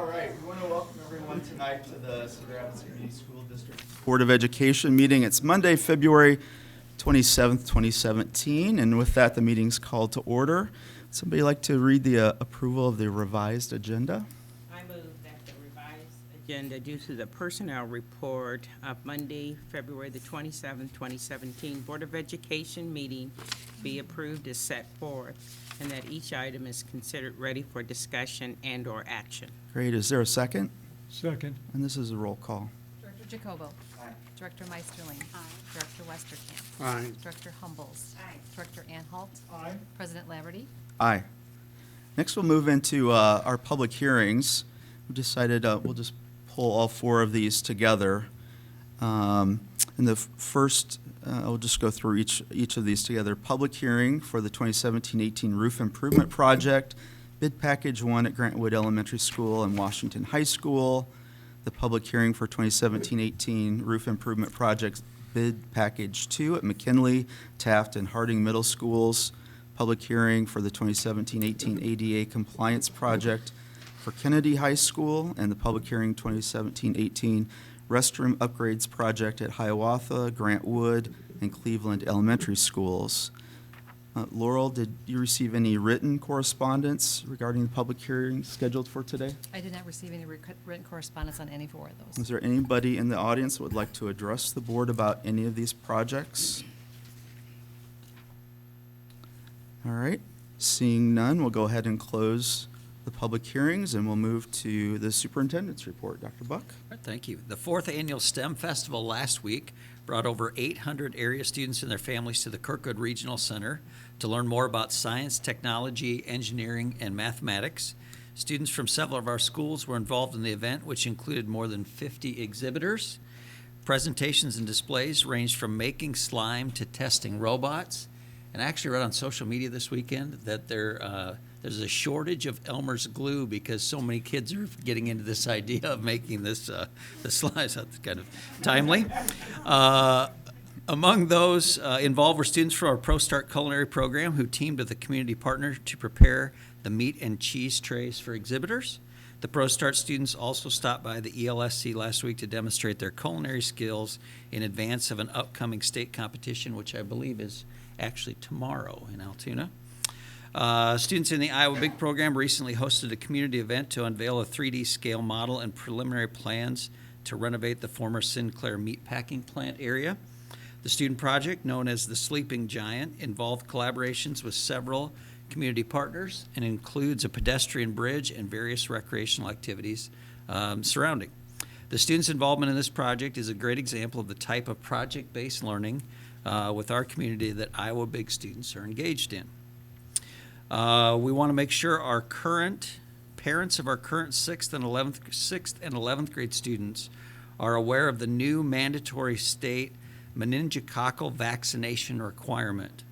All right, we want to welcome everyone tonight to the Cedar Rapids Community School District Board of Education meeting. It's Monday, February 27th, 2017, and with that, the meeting's called to order. Somebody like to read the approval of the revised agenda? I move that the revised agenda due to the personnel report of Monday, February the 27th, 2017 Board of Education meeting be approved as set forth, and that each item is considered ready for discussion and/or action. Great. Is there a second? Second. And this is a roll call. Director Jacobo. Aye. Director Meisterling. Aye. Director Westerkamp. Aye. Director Humbles. Aye. Director Anhalt. Aye. President Laverty. Aye. Next, we'll move into our public hearings. We decided we'll just pull all four of these together. And the first, I'll just go through each of these together. Public hearing for the 2017-18 roof improvement project, bid package 1 at Grantwood Elementary School and Washington High School. The public hearing for 2017-18 roof improvement project, bid package 2 at McKinley, Taft, and Harding Middle Schools. Public hearing for the 2017-18 ADA compliance project for Kennedy High School, and the public hearing 2017-18 restroom upgrades project at Hiawatha, Grantwood, and Cleveland Elementary Schools. Laurel, did you receive any written correspondence regarding the public hearing scheduled for today? I did not receive any written correspondence on any four of those. Is there anybody in the audience that would like to address the board about any of these projects? All right, seeing none, we'll go ahead and close the public hearings, and we'll move to the superintendent's report. Dr. Buck? Thank you. The fourth annual STEM Festival last week brought over 800 area students and their families to the Kirkwood Regional Center to learn more about science, technology, engineering, and mathematics. Students from several of our schools were involved in the event, which included more than 50 exhibitors. Presentations and displays ranged from making slime to testing robots. And I actually read on social media this weekend that there's a shortage of Elmer's glue because so many kids are getting into this idea of making this the slides. That's kind of timely. Among those involved were students from our Pro Start culinary program who teamed with a community partner to prepare the meat and cheese trays for exhibitors. The Pro Start students also stopped by the ELSC last week to demonstrate their culinary skills in advance of an upcoming state competition, which I believe is actually tomorrow in Altoona. Students in the Iowa Big program recently hosted a community event to unveil a 3D scale model and preliminary plans to renovate the former Sinclair meatpacking plant area. The student project, known as the Sleeping Giant, involved collaborations with several community partners and includes a pedestrian bridge and various recreational activities surrounding. The students' involvement in this project is a great example of the type of project-based learning with our community that Iowa Big students are engaged in. We want to make sure our parents of our current 6th and 11th grade students are aware of the new mandatory state meningococcal vaccination requirement.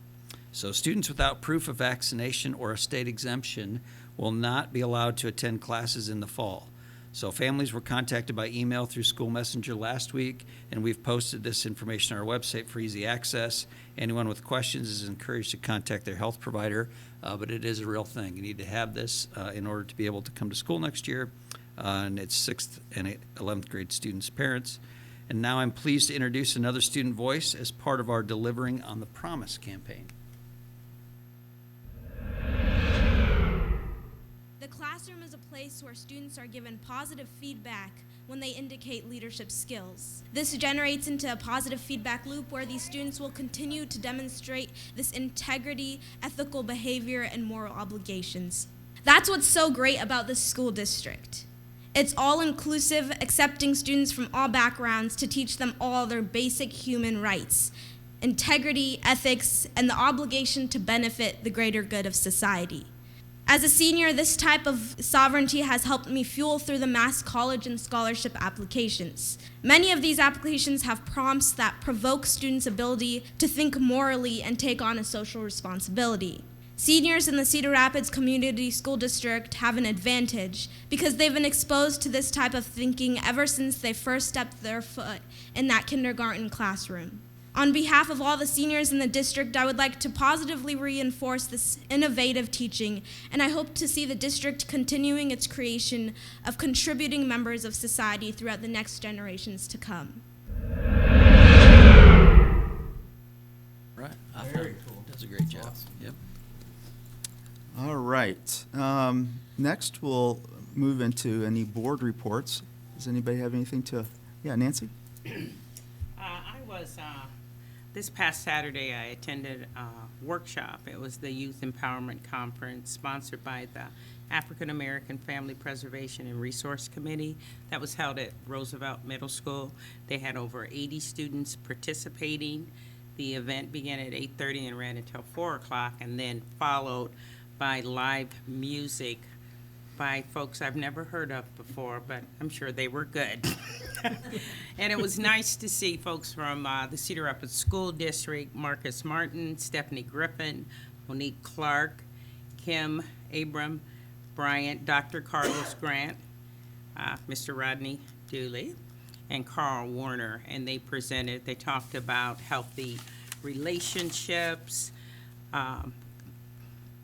So students without proof of vaccination or a state exemption will not be allowed to attend classes in the fall. So families were contacted by email through School Messenger last week, and we've posted this information on our website for easy access. Anyone with questions is encouraged to contact their health provider, but it is a real thing. You need to have this in order to be able to come to school next year, and it's 6th and 11th grade students' parents. And now I'm pleased to introduce another student voice as part of our Delivering on the Promise campaign. The classroom is a place where students are given positive feedback when they indicate leadership skills. This generates into a positive feedback loop where these students will continue to demonstrate this integrity, ethical behavior, and moral obligations. That's what's so great about this school district. It's all-inclusive, accepting students from all backgrounds to teach them all their basic human rights, integrity, ethics, and the obligation to benefit the greater good of society. As a senior, this type of sovereignty has helped me fuel through the mass college and scholarship applications. Many of these applications have prompts that provoke students' ability to think morally and take on a social responsibility. Seniors in the Cedar Rapids Community School District have an advantage because they've been exposed to this type of thinking ever since they first stepped their foot in that kindergarten classroom. On behalf of all the seniors in the district, I would like to positively reinforce this innovative teaching, and I hope to see the district continuing its creation of contributing members of society throughout the next generations to come. Right. Very cool. Does a great job. Yep. All right. Next, we'll move into any board reports. Does anybody have anything to, yeah, Nancy? This past Saturday, I attended a workshop. It was the Youth Empowerment Conference sponsored by the African American Family Preservation and Resource Committee that was held at Roosevelt Middle School. They had over 80 students participating. The event began at 8:30 and ran until 4 o'clock, and then followed by live music by folks I've never heard of before, but I'm sure they were good. And it was nice to see folks from the Cedar Rapids School District, Marcus Martin, Stephanie Griffin, Monique Clark, Kim Abram, Bryant, Dr. Carlos Grant, Mr. Rodney Dooley, and Carl Warner. And they talked about healthy relationships,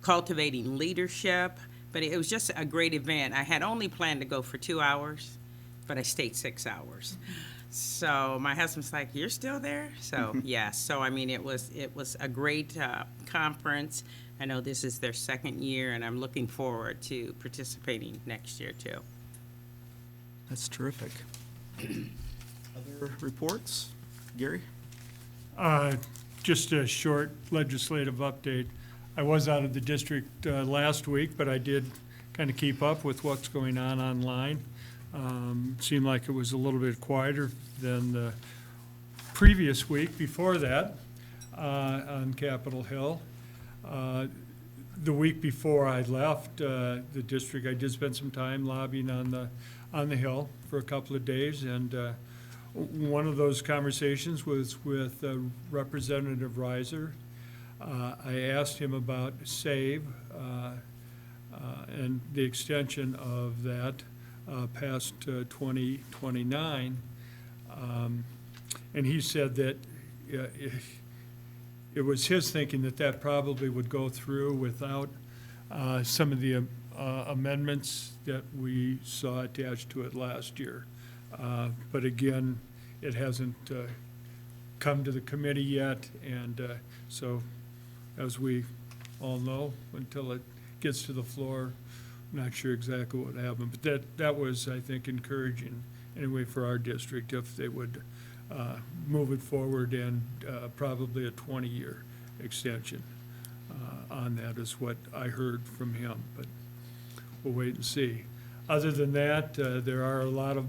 cultivating leadership. But it was just a great event. I had only planned to go for 2 hours, but I stayed 6 hours. So my husband's like, "You're still there?" So yeah. So I mean, it was a great conference. I know this is their second year, and I'm looking forward to participating next year too. That's terrific. Other reports? Gary? Just a short legislative update. I was out of the district last week, but I did kind of keep up with what's going on online. Seemed like it was a little bit quieter than the previous week before that on Capitol Hill. The week before I left the district, I did spend some time lobbying on the Hill for a couple of days, and one of those conversations was with Representative Reiser. I asked him about SAVE and the extension of that past 2029. And he said that it was his thinking that probably would go through without some of the amendments that we saw attached to it last year. But again, it hasn't come to the committee yet, and so as we all know, until it gets to the floor, I'm not sure exactly what would happen. But that was, I think, encouraging anyway for our district if they would move it forward, and probably a 20-year extension on that is what I heard from him. But we'll wait and see. Other than that, there are a lot of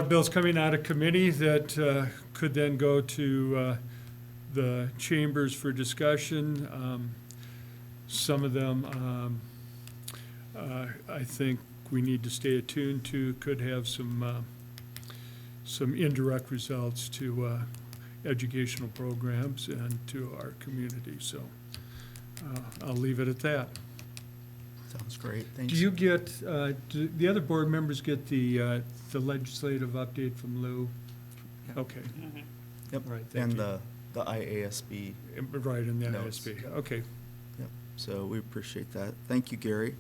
bills coming out of committee that could then go to the chambers for discussion. Some of them, I think we need to stay attuned to, could have some indirect results to educational programs and to our community. So I'll leave it at that. Sounds great. Thanks. Do you get, do the other board members get the legislative update from Lou? Yep. Okay. Yep. All right, thank And you. the IASB. Right, in the Notes. ISB. Okay. Yep. So we appreciate that. Thank you, Gary.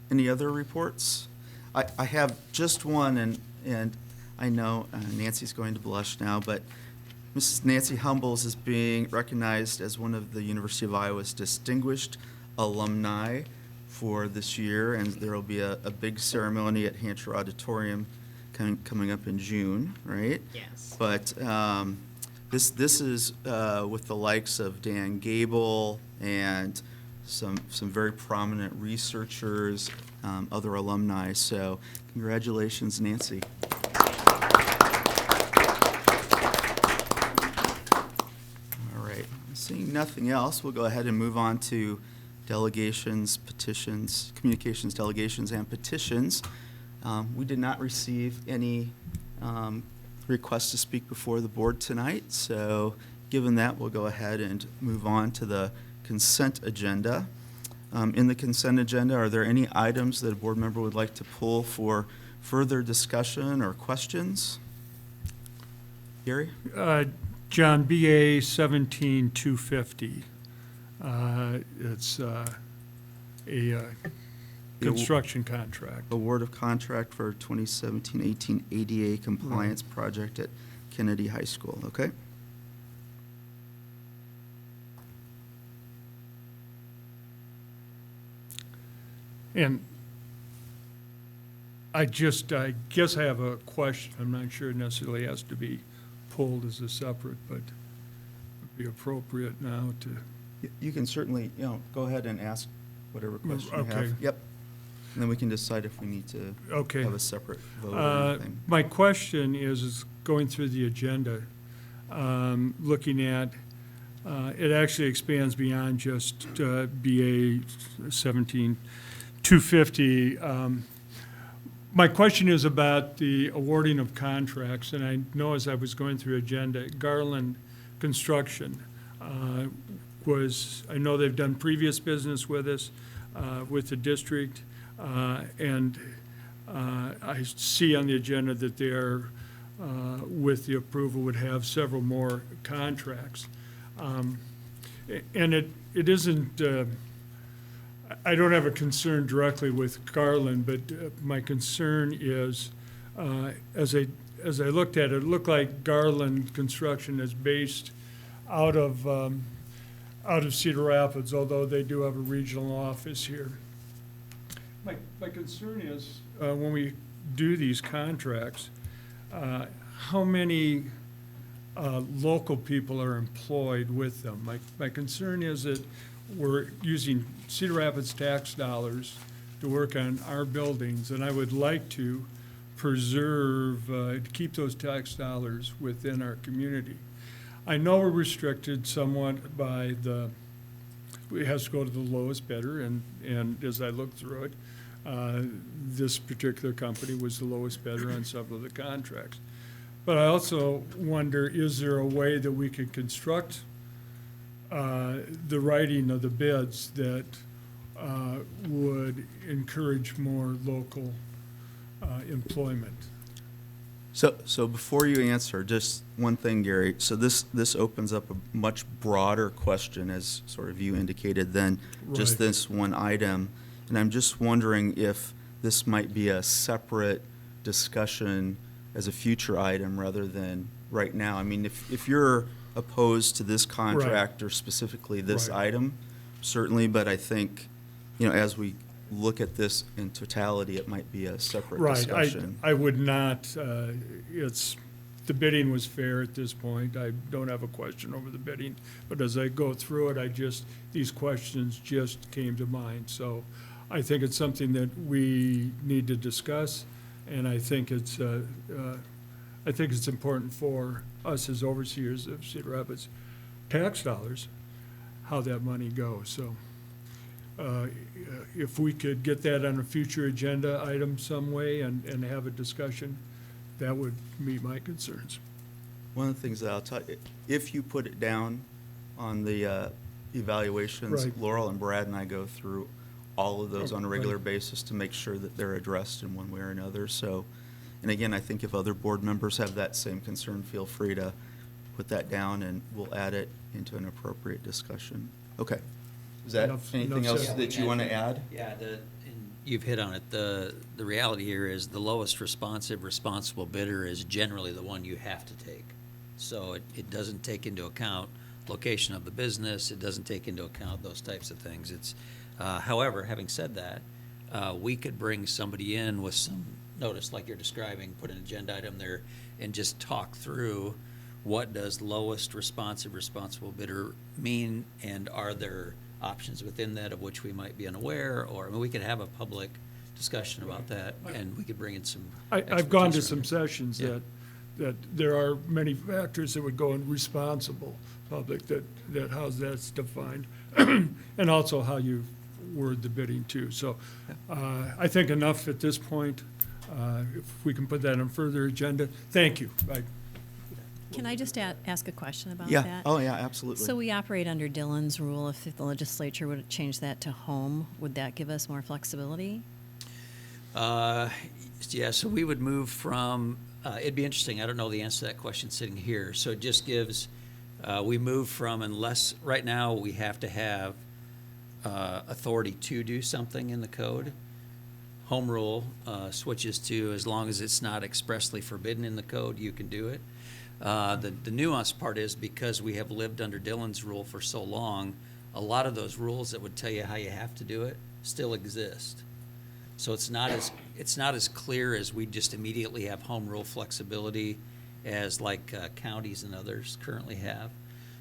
Any other reports? I have just one, and I know Nancy's going to blush now, but Mrs. Nancy Humbles is being recognized as one of the University of Iowa's distinguished alumni for this year, and there will be a big ceremony at Hancher Auditorium coming up in June, right? Yes. But this is with the likes of Dan Gable and some very prominent researchers, other alumni. So congratulations, Nancy. All right. Seeing nothing else, we'll go ahead and move on to delegations, petitions, communications, delegations, and petitions. We did not receive any requests to speak before the board tonight, so given that, we'll go ahead and move on to the consent agenda. In the consent agenda, are there any items that a board member would like to pull for further discussion or questions? Gary? John, BA 17250. It's a construction contract. Award of contract for 2017-18 ADA compliance project at Kennedy High School, okay? And I guess I have a question. I'm not sure it necessarily has to be pulled as a separate, but it would be appropriate now to, You can certainly, go ahead and ask whatever question you have. Okay. Yep. And then we can decide if we need to okay. have a separate vote or anything. My question is going through the agenda, looking at, it actually expands beyond just BA 17250. My question is about the awarding of contracts, and I know as I was going through agenda, Garland Construction I know they've done previous business with us, with the district, and I see on the agenda that they are, with the approval, would have several more contracts. And it isn't, I don't have a concern directly with Garland, but my concern is, as I looked at it, it looked like Garland Construction is based out of Cedar Rapids, although they do have a regional office here. My concern is, when we do these contracts, how many local people are employed with them? My concern is that we're using Cedar Rapids tax dollars to work on our buildings, and I would like to preserve, to keep those tax dollars within our community. I know we're restricted somewhat by it has to go to the lowest bidder, and as I looked through it, this particular company was the lowest bidder on several of the contracts. But I also wonder, is there a way that we could construct the writing of the bids that would encourage more local employment? So before you answer, just one thing, Gary. So this opens up a much broader question, as sort of you indicated, than just Right. this one item. And I'm just wondering if this might be a separate discussion as a future item rather than right now. I mean, if you're opposed to this contract or specifically this Right. item, certainly, but I think, as we look at this in totality, it might be a separate Right, discussion. I would not, the bidding was fair at this point. I don't have a question over the bidding, but as I go through it, these questions just came to mind. So I think it's something that we need to discuss, and I think it's important for us as overseers of Cedar Rapids tax dollars, how that money goes. So if we could get that on a future agenda item some way and have a discussion, that would meet my concerns. One of the things that I'll tell you, if you put it down on the evaluations, Right. Laurel and Brad and I go through all of those on a regular Right. basis to make sure that they're addressed in one way or another. So, and again, I think if other board members have that same concern, feel free to put that down and we'll add it into an appropriate discussion. Okay. Is that anything Enough else said. that you want to add? Yeah, and you've hit on it. The reality here is the lowest responsible bidder is generally the one you have to take. So it doesn't take into account location of the business. It doesn't take into account those types of things. However, having said that, we could bring somebody in with some notice, like you're describing, put an agenda item there, and just talk through what does lowest responsible bidder mean, and are there options within that of which we might be unaware, or, I mean, we could have a public discussion about that, and we could bring in some I've gone to expertise some from- sessions Yeah. that there are many factors that would go in responsible public, that how that's defined, and also how you word the bidding too. So I think enough at this point. If we can put that on further agenda, thank you. Can I just ask a question about Yeah. that? Oh, yeah, absolutely. So we operate under Dillon's rule. If the legislature would change that to home, would that give us more flexibility? Yeah, so we would move from It'd be interesting. I don't know the answer to that question sitting here. So it just gives, we move from, unless, right now, we have to have authority to do something in the code. Home rule switches to, as long as it's not expressly forbidden in the code, you can do it. The nuanced part is, because we have lived under Dillon's rule for so long, a lot of those rules that would tell you how you have to do it still exist. So it's not as clear as we just immediately have home rule flexibility as like counties and others currently have.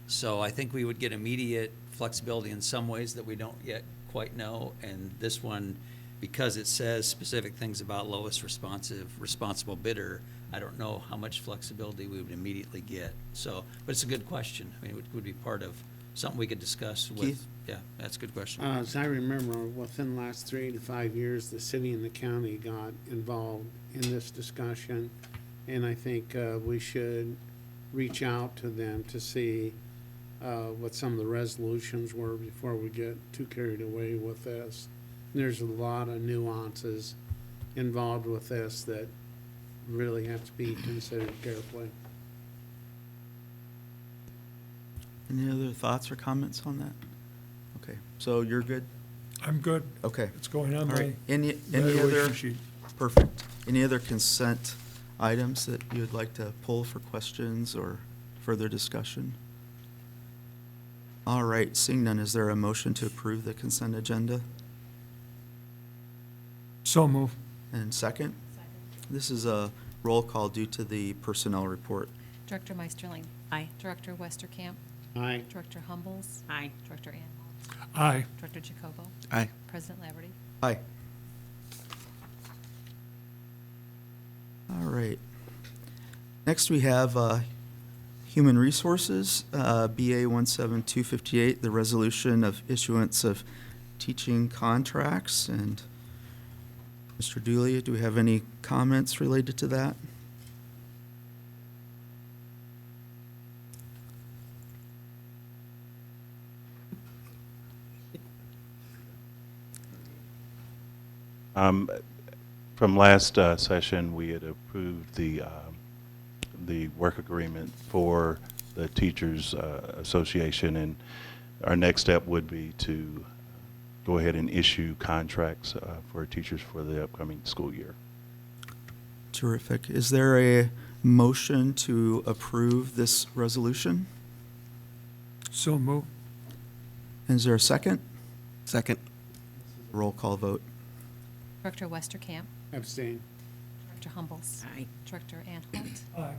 So I think we would get immediate flexibility in some ways that we don't yet quite know. And this one, because it says specific things about lowest responsible bidder, I don't know how much flexibility we would immediately get. So, but it's a good question. I mean, it would be part of something we could discuss with. Keith? Yeah, that's a good question. As I remember, within the last 3 to 5 years, the city and the county got involved in this discussion, and I think we should reach out to them to see what some of the resolutions were before we get too carried away with this. There's a lot of nuances involved with this that really have to be considered carefully. Any other thoughts or comments on that? Okay, so you're good? I'm good. Okay. It's going on All my right. Any evaluation other, sheet. perfect. Any other consent items that you would like to pull for questions or further discussion? All right, seeing none, is there a motion to approve the consent agenda? So move. And second? This is a roll call due to the personnel report. Director Meisterling. Aye. Director Westerkamp. Aye. Director Humbles. Aye. Director Anholt. Aye. Director Jacobo. Aye. President Laverty. Aye. All right. Next, we have Human Resources, BA 17258, the resolution of issuance of teaching contracts. And Mr. Dooley, do we have any comments related to that? From last session, we had approved the work agreement for the Teachers Association, and our next step would be to go ahead and issue contracts for teachers for the upcoming school year. Terrific. Is there a motion to approve this resolution? So move. And is there a second? Second. Roll call vote. Director Westerkamp. Abstain. Director Humbles. Aye. Director Anholt. Aye.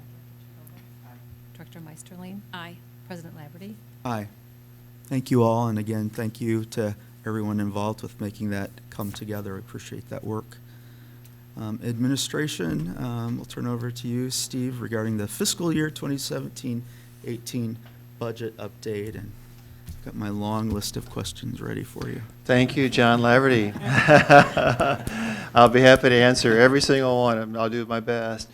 Director Meisterling. Aye. President Laverty. Aye. Thank you all, and again, thank you to everyone involved with making that come together. I appreciate that work. Administration, we'll turn over to you, Steve, regarding the fiscal year 2017-18 budget update, and got my long list of questions ready for you. Thank you, John Laverty. I'll be happy to answer every single one of them. I'll do my best.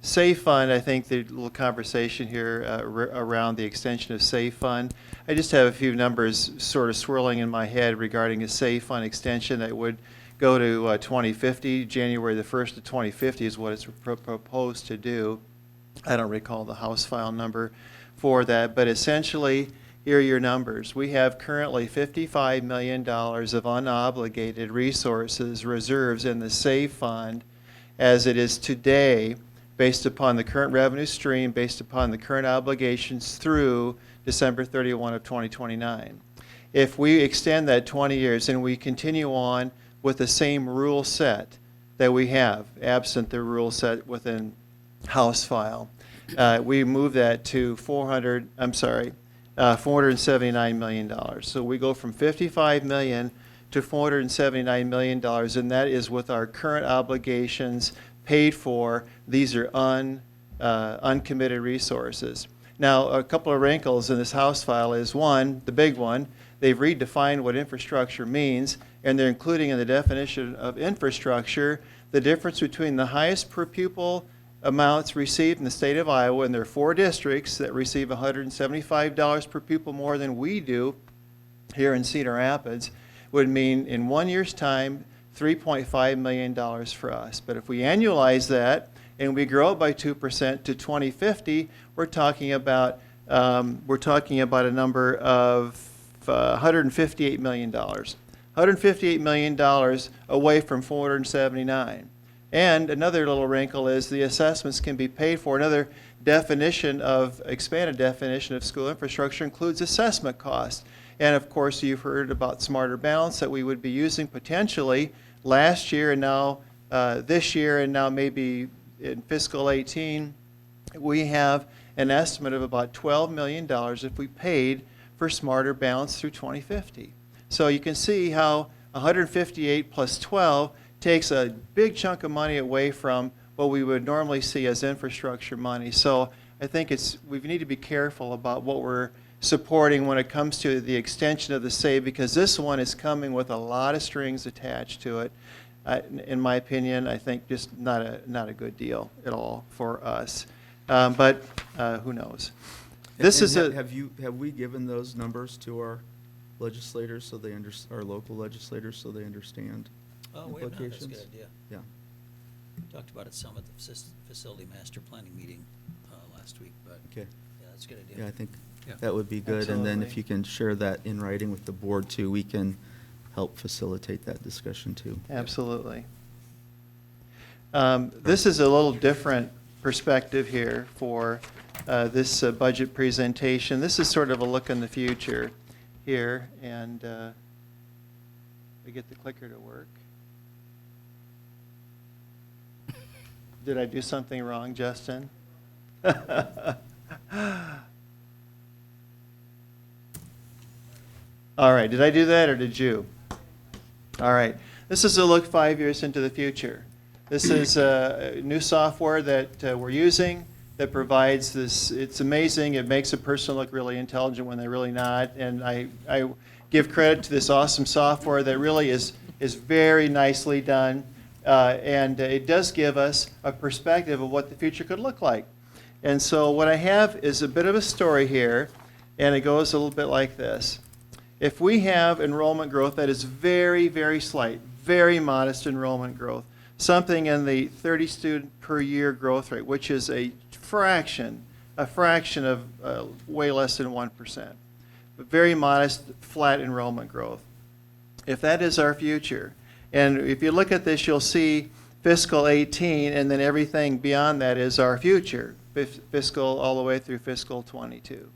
Safe Fund, I think the little conversation here around the extension of Safe Fund. I just have a few numbers sort of swirling in my head regarding a Safe Fund extension that would go to 2050. January the 1st of 2050 is what it's proposed to do. I don't recall the House file number for that, but essentially, here are your numbers. We have currently $55 million of unobligated resources, reserves in the Safe Fund as it is today, based upon the current revenue stream, based upon the current obligations through December 31 of 2029. If we extend that 20 years and we continue on with the same rule set that we have, absent the rule set within House file, we move that to $479 million. So we go from $55 million to $479 million, and that is with our current obligations paid for. These are uncommitted resources. Now, a couple of wrinkles in this House file is, one, the big one, they've redefined what infrastructure means, and they're including in the definition of infrastructure the difference between the highest per pupil amounts received in the state of Iowa, and there are 4 districts that receive $175 per pupil more than we do here in Cedar Rapids, would mean in 1 year's time, $3.5 million for us. But if we annualize that and we grow by 2% to 2050, we're talking about a number of $158 million. $158 million away from 479. And another little wrinkle is the assessments can be paid for. Another expanded definition of school infrastructure includes assessment costs. And of course, you've heard about Smarter Balance that we would be using potentially last year and now this year and now maybe in fiscal 18. We have an estimate of about $12 million if we paid for Smarter Balance through 2050. So you can see how 158 plus 12 takes a big chunk of money away from what we would normally see as infrastructure money. So I think we need to be careful about what we're supporting when it comes to the extension of the SAVE, because this one is coming with a lot of strings attached to it. In my opinion, I think just not a good deal at all for us. But who knows? Have we given those numbers to our legislators so they our local legislators so they understand Oh, we have not. That's a implications? good idea. Yeah. Talked about it some at the facility master planning meeting last week, but Okay. yeah, that's a good idea. Yeah, I think Yeah. that would be good. And then if Absolutely. you can share that in writing with the board too, we can help facilitate that discussion too. Absolutely. This is a little different perspective here for this budget presentation. This is sort of a look in the future here, and we get the clicker to work. Did I do something wrong, Justin? All right, did I do that or did you? All right, this is a look 5 years into the future. This is new software that we're using that provides this. It's amazing. It makes a person look really intelligent when they're really not. And I give credit to this awesome software that really is very nicely done. And it does give us a perspective of what the future could look like. And so what I have is a bit of a story here, and it goes a little bit like this. If we have enrollment growth that is very, very slight, very modest enrollment growth, something in the 30 student per year growth rate, which is a fraction of way less than 1%, but very modest flat enrollment growth. If that is our future, and if you look at this, you'll see fiscal 18, and then everything beyond that is our future, fiscal all the way through fiscal 22.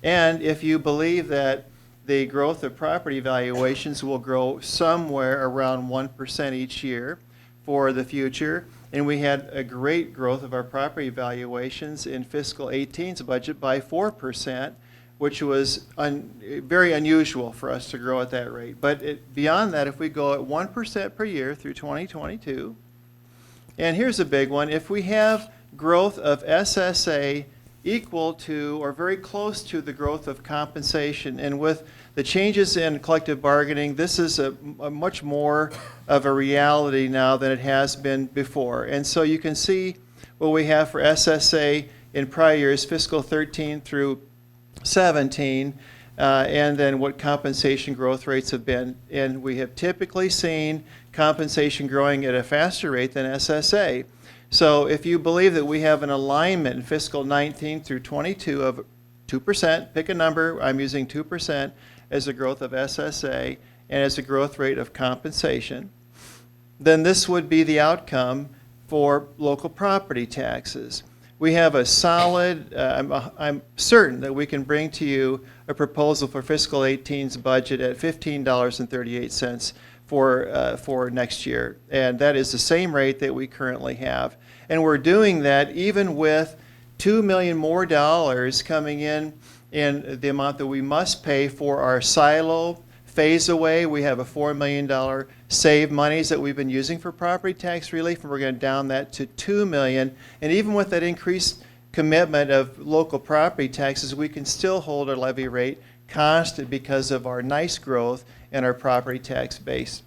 And if you believe that the growth of property valuations will grow somewhere around 1% each year for the future, and we had a great growth of our property valuations in fiscal 18's budget by 4%, which was very unusual for us to grow at that rate. But beyond that, if we go at 1% per year through 2022, and here's a big one, if we have growth of SSA equal to or very close to the growth of compensation, and with the changes in collective bargaining, this is a much more of a reality now than it has been before. And so you can see what we have for SSA in prior years, fiscal 13 through 17, and then what compensation growth rates have been. And we have typically seen compensation growing at a faster rate than SSA. So if you believe that we have an alignment in fiscal 19 through 22 of 2%, pick a number, I'm using 2% as a growth of SSA and as a growth rate of compensation, then this would be the outcome for local property taxes. We have a solid, I'm certain that we can bring to you a proposal for fiscal 18's budget at $15.38 for next year. And that is the same rate that we currently have. And we're doing that even with $2 million more coming in the amount that we must pay for our silo phase away. We have a $4 million save monies that we've been using for property tax relief, and we're going to down that to $2 million. And even with that increased commitment of local property taxes, we can still hold our levy rate constant because of our nice growth in our property tax base.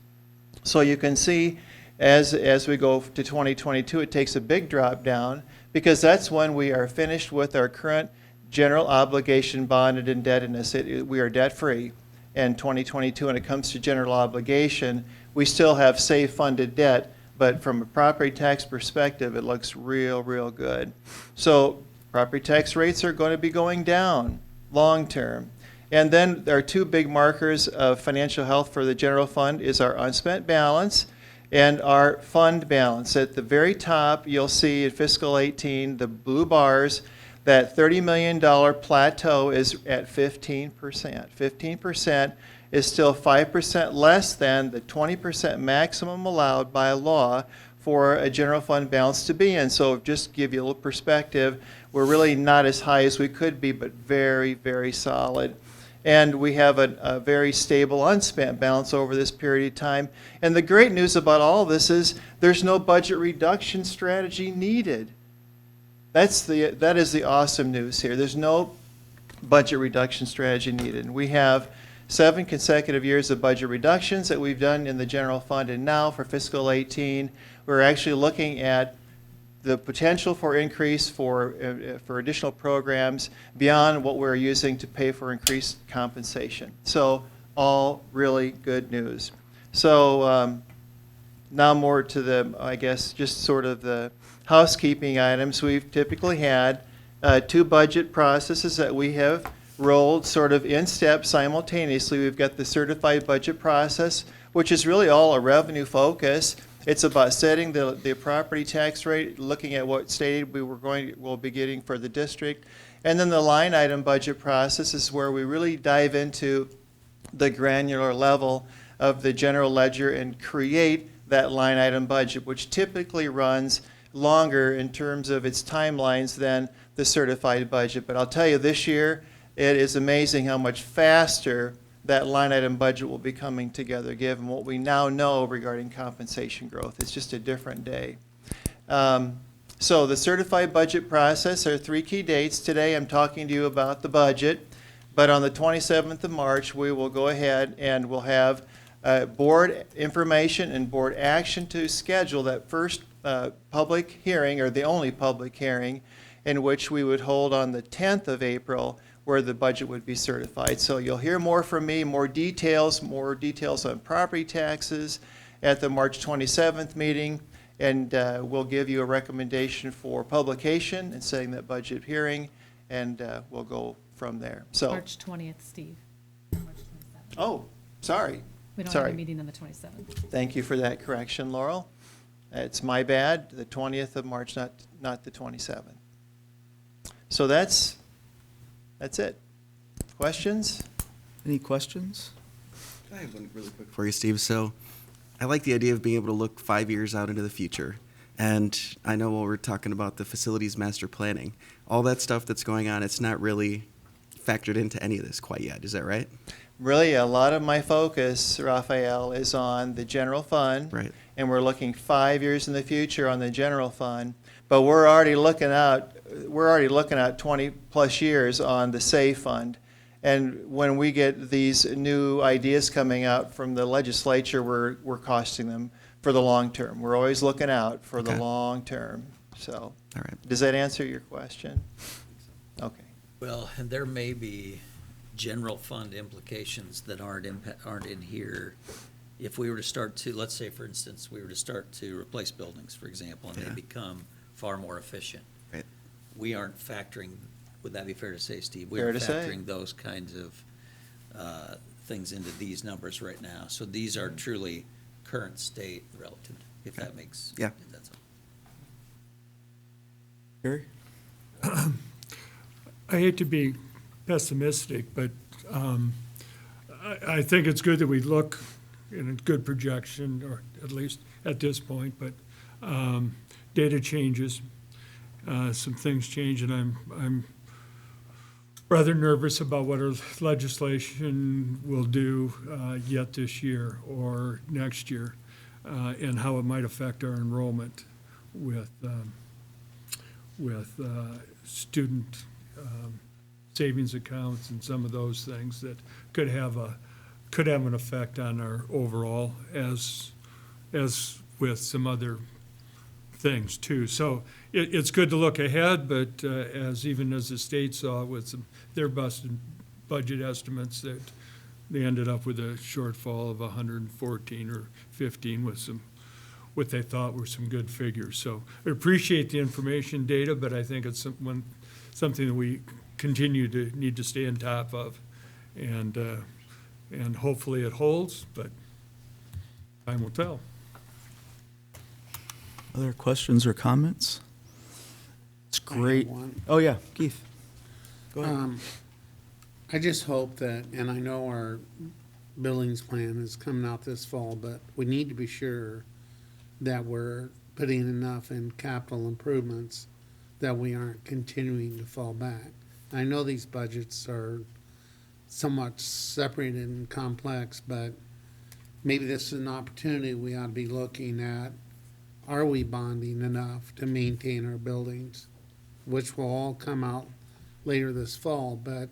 So you can see as we go to 2022, it takes a big drop down because that's when we are finished with our current general obligation bonded indebtedness. We are debt free. In 2022, when it comes to general obligation, we still have safe funded debt, but from a property tax perspective, it looks real, real good. So property tax rates are going to be going down long-term. And then there are two big markers of financial health for the general fund is our unspent balance and our fund balance. At the very top, you'll see in fiscal 18, the blue bars, that $30 million plateau is at 15%. 15% is still 5% less than the 20% maximum allowed by law for a general fund balance to be in. So just to give you a little perspective, we're really not as high as we could be, but very, very solid. And we have a very stable unspent balance over this period of time. And the great news about all of this is there's no budget reduction strategy needed. That is the awesome news here. There's no budget reduction strategy needed. And we have 7 consecutive years of budget reductions that we've done in the general fund. And now for fiscal 18, we're actually looking at the potential for increase for additional programs beyond what we're using to pay for increased compensation. So all really good news. So now more to the, I guess, just sort of the housekeeping items. We've typically had 2 budget processes that we have rolled sort of in step simultaneously. We've got the certified budget process, which is really all a revenue focus. It's about setting the property tax rate, looking at what state we'll be getting for the district. And then the line item budget process is where we really dive into the granular level of the general ledger and create that line item budget, which typically runs longer in terms of its timelines than the certified budget. But I'll tell you, this year, it is amazing how much faster that line item budget will be coming together given what we now know regarding compensation growth. It's just a different day. So the certified budget process, there are 3 key dates. Today I'm talking to you about the budget, but on the 27th of March we will go ahead and we'll have board information and board action to schedule that first public hearing, or the only public hearing, in which we would hold on the 10th of April, where the budget would be certified. So you'll hear more from me, more details on property taxes at the March 27th meeting, and we'll give you a recommendation for publication and setting that budget hearing, and we'll go from there. So March 20th, Steve. March 27th. Oh, sorry. We don't Sorry. have a meeting on the 27th. Thank you for that correction, Laurel. It's my bad, the 20th of March, not the 27th. So that's it. Questions? Any questions? I have one really quick for you, Steve. So I like the idea of being able to look 5 years out into the future. And I know when we're talking about the facilities master planning, all that stuff that's going on, it's not really factored into any of this quite yet. Is that right? Really, a lot of my focus, Raphael, is on the general fund. Right. And we're looking 5 years in the future on the general fund. But we're already looking at 20 plus years on the SAVE fund. And when we get these new ideas coming out from the legislature, we're costing them for the long term. We're always looking out for the long term. So, All right. Does that answer your question? Okay. Well, and there may be general fund implications that aren't in here. If we were to start to, let's say, for instance, we were to start to replace buildings, for example, and they become far more efficient. Right. We aren't factoring, would that be fair to say, Steve? We Fair aren't to say. factoring those kinds of things into these numbers right now. So these are truly current state relative, if that makes. Yeah. If that's all. Gary? I hate to be pessimistic, but I think it's good that we look in a good projection, or at least at this point, but data changes, some things change, and I'm rather nervous about what our legislation will do yet this year or next year, and how it might affect our enrollment with student savings accounts and some of those things that could have an effect on our overall, as with some other things too. So it's good to look ahead, but as the state saw with their busted budget estimates, that they ended up with a shortfall of 114 or 15 with what they thought were some good figures. So I appreciate the information data, but I think it's something that we continue to need to stay on top of. And hopefully it holds, but time will tell. Other questions or comments? It's I have great. one. Oh, yeah, Keith. Go ahead. I just hope that, and I know our billings plan is coming out this fall, but we need to be sure that we're putting enough in capital improvements that we aren't continuing to fall back. I know these budgets are somewhat separated and complex, but maybe this is an opportunity we ought to be looking at. Are we bonding enough to maintain our buildings, which will all come out later this fall, but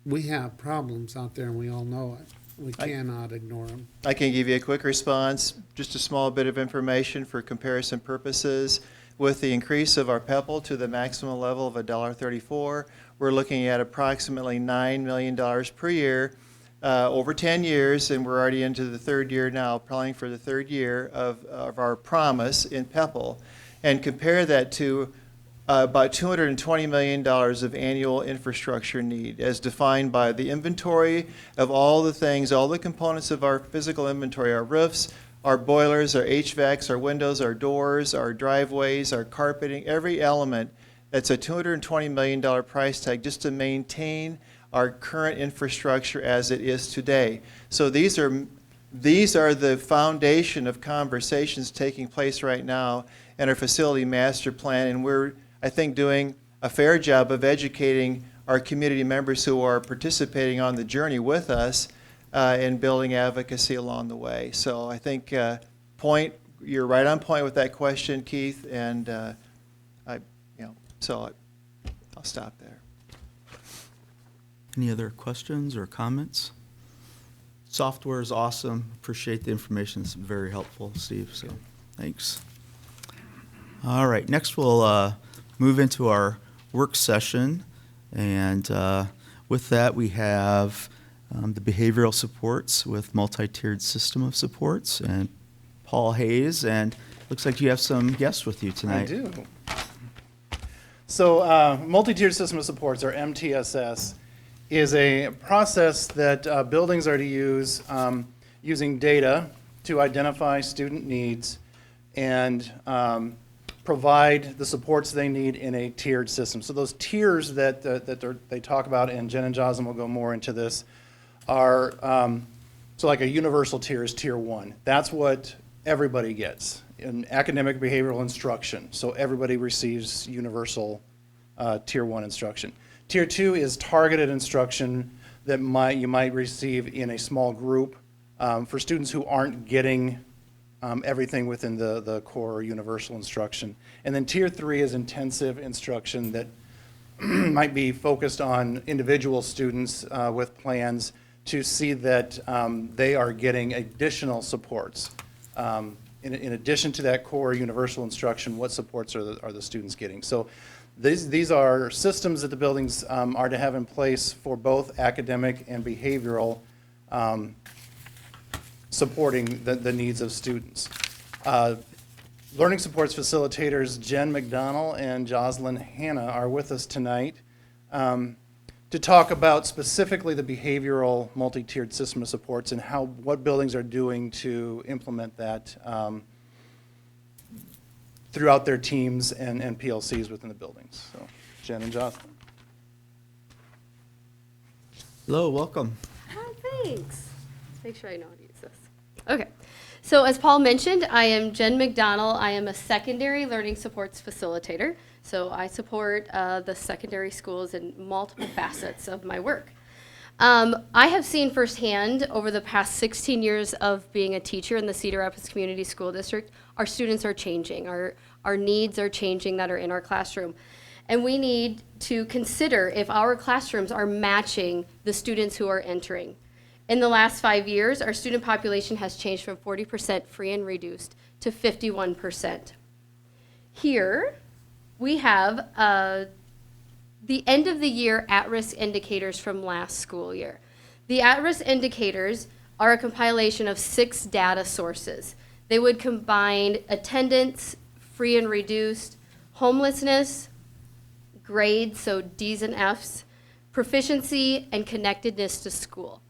we have problems out there and we all know it. We cannot ignore them. I can give you a quick response, just a small bit of information for comparison purposes. With the increase of our PEPAL to the maximum level of $1.34, we're looking at approximately $9 million per year over 10 years, and we're already into the third year now, planning for the third year of our promise in PEPAL. And compare that to about $220 million of annual infrastructure need as defined by the inventory of all the things, all the components of our physical inventory, our roofs, our boilers, our HVACs, our windows, our doors, our driveways, our carpeting, every element. That's a $220 million price tag just to maintain our current infrastructure as it is today. So these are the foundation of conversations taking place right now in our facility master plan, and we're, I think, doing a fair job of educating our community members who are participating on the journey with us in building advocacy along the way. So I think you're right on point with that question, Keith, and I'll stop there. Any other questions or comments? Software is awesome. Appreciate the information. It's very helpful, Steve, so thanks. All right, next we'll move into our work session. And with that, we have the behavioral supports with multi-tiered system of supports, and Paul Hayes, and looks like you have some guests with you tonight. I do. So multi-tiered system of supports, or MTSS, is a process that buildings are to use using data to identify student needs and provide the supports they need in a tiered system. So those tiers that they talk about, and Jen and Joslyn will go more into this, are so like a universal tier is tier 1. That's what everybody gets in academic behavioral instruction. So everybody receives universal tier 1 instruction. Tier 2 is targeted instruction that you might receive in a small group for students who aren't getting everything within the core universal instruction. And then tier 3 is intensive instruction that might be focused on individual students with plans to see that they are getting additional supports. In addition to that core universal instruction, what supports are the students getting? So these are systems that the buildings are to have in place for both academic and behavioral supporting the needs of students. Learning supports facilitators Jen McDonnell and Joslyn Hanna are with us tonight to talk about specifically the behavioral multi-tiered system of supports and what buildings are doing to implement that throughout their teams and PLCs within the buildings. So, Jen and Joslyn. Hello, welcome. Oh, thanks. Let's make sure I know how to use this. Okay. So as Paul mentioned, I am Jen McDonnell. I am a secondary learning supports facilitator. So I support the secondary schools in multiple facets of my work. I have seen firsthand over the past 16 years of being a teacher in the Cedar Rapids Community School District, our students are changing. Our needs are changing that are in our classroom. And we need to consider if our classrooms are matching the students who are entering. In the last 5 years, our student population has changed from 40% free and reduced to 51%. Here, we have the end of the year at-risk indicators from last school year. The at-risk indicators are a compilation of 6 data sources. They would combine attendance, free and reduced, homelessness, grades, so D's and F's, proficiency, and connectedness to school.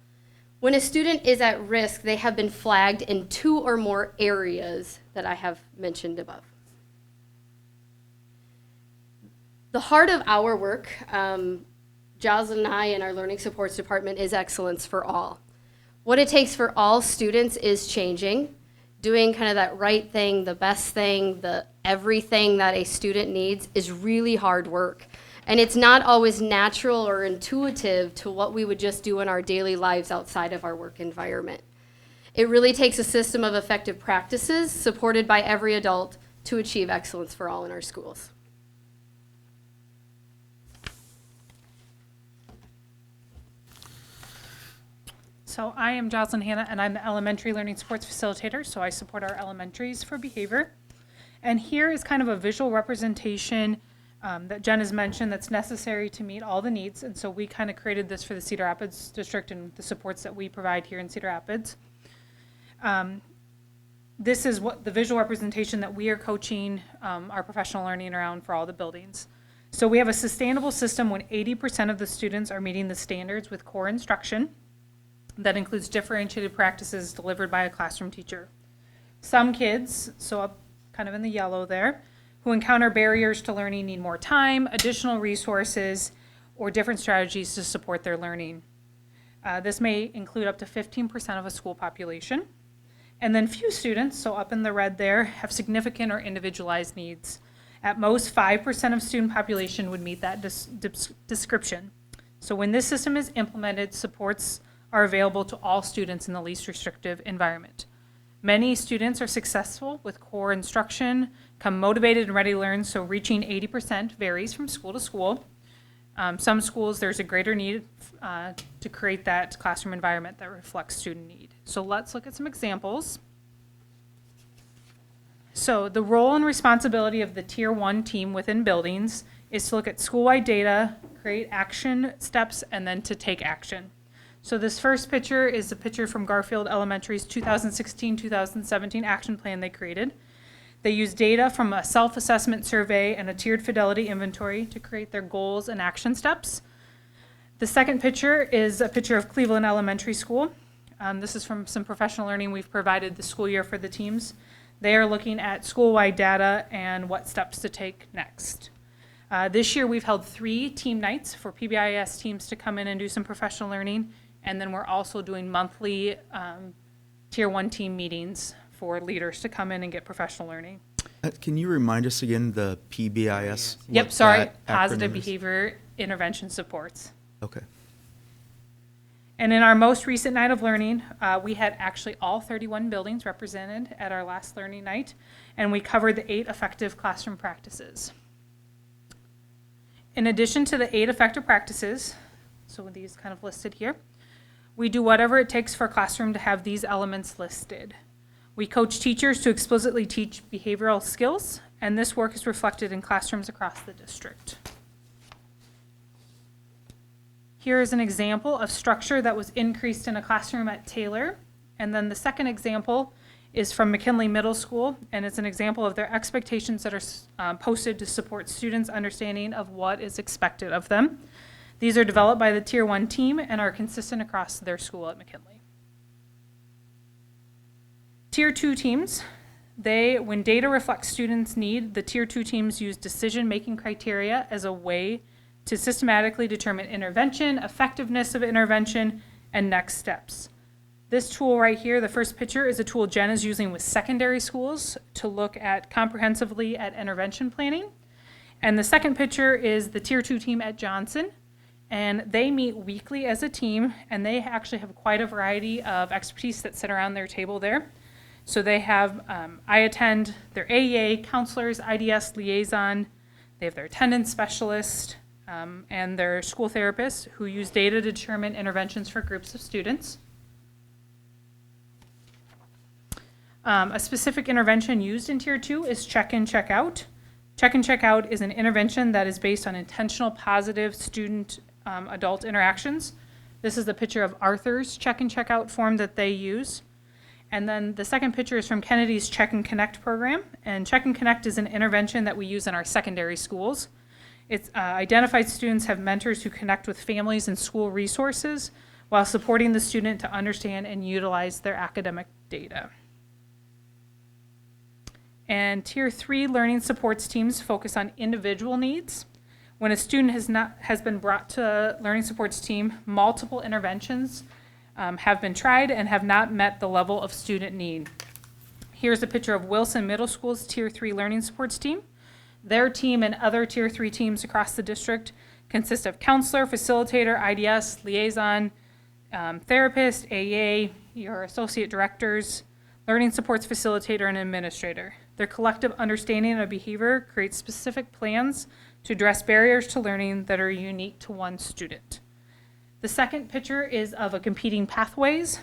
When a student is at risk, they have been flagged in 2 or more areas that I have mentioned above. The heart of our work, Giles and I in our Learning Supports Department, is excellence for all. What it takes for all students is changing, doing kind of that right thing, the best thing, the everything that a student needs is really hard work. And it's not always natural or intuitive to what we would just do in our daily lives outside of our work environment. It really takes a system of effective practices supported by every adult to achieve excellence for all in our schools. So I am Jocelyn Hanna, and I'm the Elementary Learning Supports Facilitator, so I support our elementaries for behavior. And here is kind of a visual representation that Jen has mentioned that's necessary to meet all the needs. And so we kind of created this for the Cedar Rapids district and the supports that we provide here in Cedar Rapids. This is what the visual representation that we are coaching our professional learning around for all the buildings. So we have a sustainable system when 80% of the students are meeting the standards with core instruction. That includes differentiated practices delivered by a classroom teacher. Some kids, so up kind of in the yellow there, who encounter barriers to learning need more time, additional resources, or different strategies to support their learning. This may include up to 15% of a school population. And then few students, so up in the red there, have significant or individualized needs. At most, 5% of student population would meet that description. So when this system is implemented, supports are available to all students in the least restrictive environment. Many students are successful with core instruction, come motivated and ready to learn, so reaching 80% varies from school to school. Some schools, there's a greater need to create that classroom environment that reflects student need. So let's look at some examples. So the role and responsibility of the Tier 1 team within buildings is to look at school-wide data, create action steps, and then to take action. So this first picture is a picture from Garfield Elementary's 2016-2017 action plan they created. They used data from a self-assessment survey and a tiered fidelity inventory to create their goals and action steps. The second picture is a picture of Cleveland Elementary School. This is from some professional learning we've provided this school year for the teams. They are looking at school-wide data and what steps to take next. This year we've held 3 team nights for PBIS teams to come in and do some professional learning. And then we're also doing monthly Tier 1 team meetings for leaders to come in and get professional learning. Can you remind us again the PBIS? Yep, sorry, Positive Behavior Intervention Supports. Okay. And in our most recent night of learning, we had actually all 31 buildings represented at our last learning night, and we covered the 8 effective classroom practices. In addition to the 8 effective practices, so these kind of listed here, we do whatever it takes for a classroom to have these elements listed. We coach teachers to explicitly teach behavioral skills, and this work is reflected in classrooms across the district. Here is an example of structure that was increased in a classroom at Taylor. And then the second example is from McKinley Middle School, and it's an example of their expectations that are posted to support students' understanding of what is expected of them. These are developed by the Tier 1 team and are consistent across their school at McKinley. Tier 2 teams, when data reflects students' need, the Tier 2 teams use decision-making criteria as a way to systematically determine intervention, effectiveness of intervention, and next steps. This tool right here, the first picture, is a tool Jen is using with secondary schools to look at comprehensively at intervention planning. And the second picture is the Tier 2 team at Johnson. And they meet weekly as a team, and they actually have quite a variety of expertise that sit around their table there. So they have, I attend their AEA, counselors, IDS liaison, they have their attendance specialist, and their school therapists who use data to determine interventions for groups of students. A specific intervention used in Tier 2 is check-in, check-out. Check-in, check-out is an intervention that is based on intentional positive student-adult interactions This is the picture of Arthur's check and checkout form that they use. And then the second picture is from Kennedy's Check and Connect program. And Check and Connect is an intervention that we use in our secondary schools. It's identified students have mentors who connect with families and school resources while supporting the student to understand and utilize their academic data. And Tier 3 learning supports teams focus on individual needs. When a student has been brought to a learning supports team, multiple interventions have been tried and have not met the level of student need. Here's a picture of Wilson Middle School's Tier 3 learning supports team. Their team and other Tier 3 teams across the district consist of counselor, facilitator, IDS, liaison, therapist, AA, your associate directors, learning supports facilitator, and administrator. Their collective understanding of behavior creates specific plans to address barriers to learning that are unique to one student. The second picture is of a competing pathways.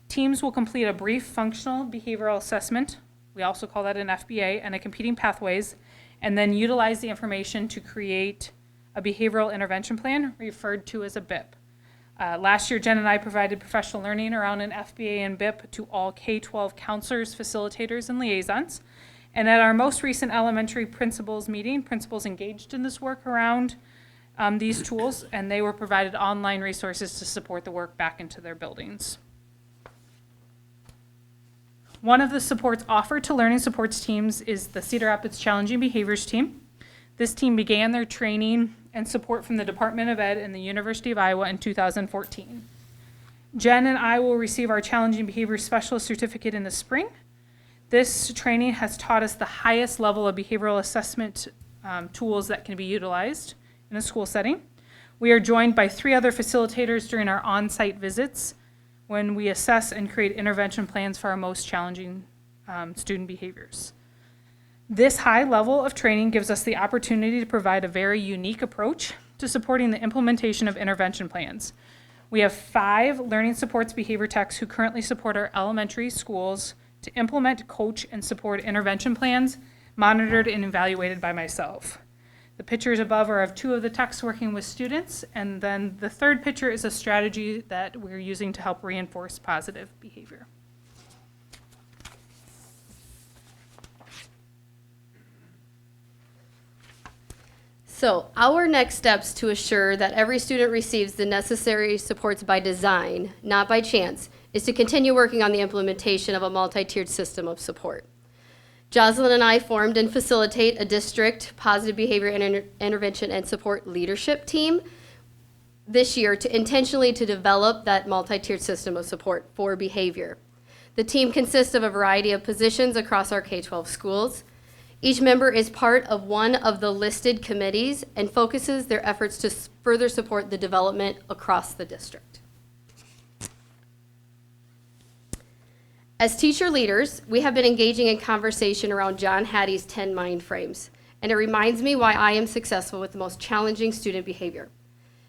Teams will complete a brief functional behavioral assessment, we also call that an FBA, and a competing pathways, and then utilize the information to create a behavioral intervention plan referred to as a BIP. Last year, Jen and I provided professional learning around an FBA and BIP to all K-12 counselors, facilitators, and liaisons. And at our most recent elementary principals meeting, principals engaged in this work around these tools, and they were provided online resources to support the work back into their buildings. One of the supports offered to learning supports teams is the Cedar Rapids Challenging Behaviors team. This team began their training and support from the Department of Ed and the University of Iowa in 2014. Jen and I will receive our Challenging Behavior Specialist certificate in the spring. This training has taught us the highest level of behavioral assessment tools that can be utilized in a school setting. We are joined by 3 other facilitators during our on-site visits when we assess and create intervention plans for our most challenging student behaviors. This high level of training gives us the opportunity to provide a very unique approach to supporting the implementation of intervention plans. We have 5 learning supports behavior techs who currently support our elementary schools to implement, coach, and support intervention plans monitored and evaluated by myself. The pictures above are of 2 of the techs working with students, and then the third picture is a strategy that we're using to help reinforce positive behavior. So our next steps to assure that every student receives the necessary supports by design, not by chance, is to continue working on the implementation of a multi-tiered system of support. Jocelyn and I formed and facilitate a district positive behavior intervention and support leadership team this year to intentionally develop that multi-tiered system of support for behavior. The team consists of a variety of positions across our K-12 schools. Each member is part of one of the listed committees and focuses their efforts to further support the development across the district. As teacher leaders, we have been engaging in conversation around John Hattie's 10 mind frames, and it reminds me why I am successful with the most challenging student behavior.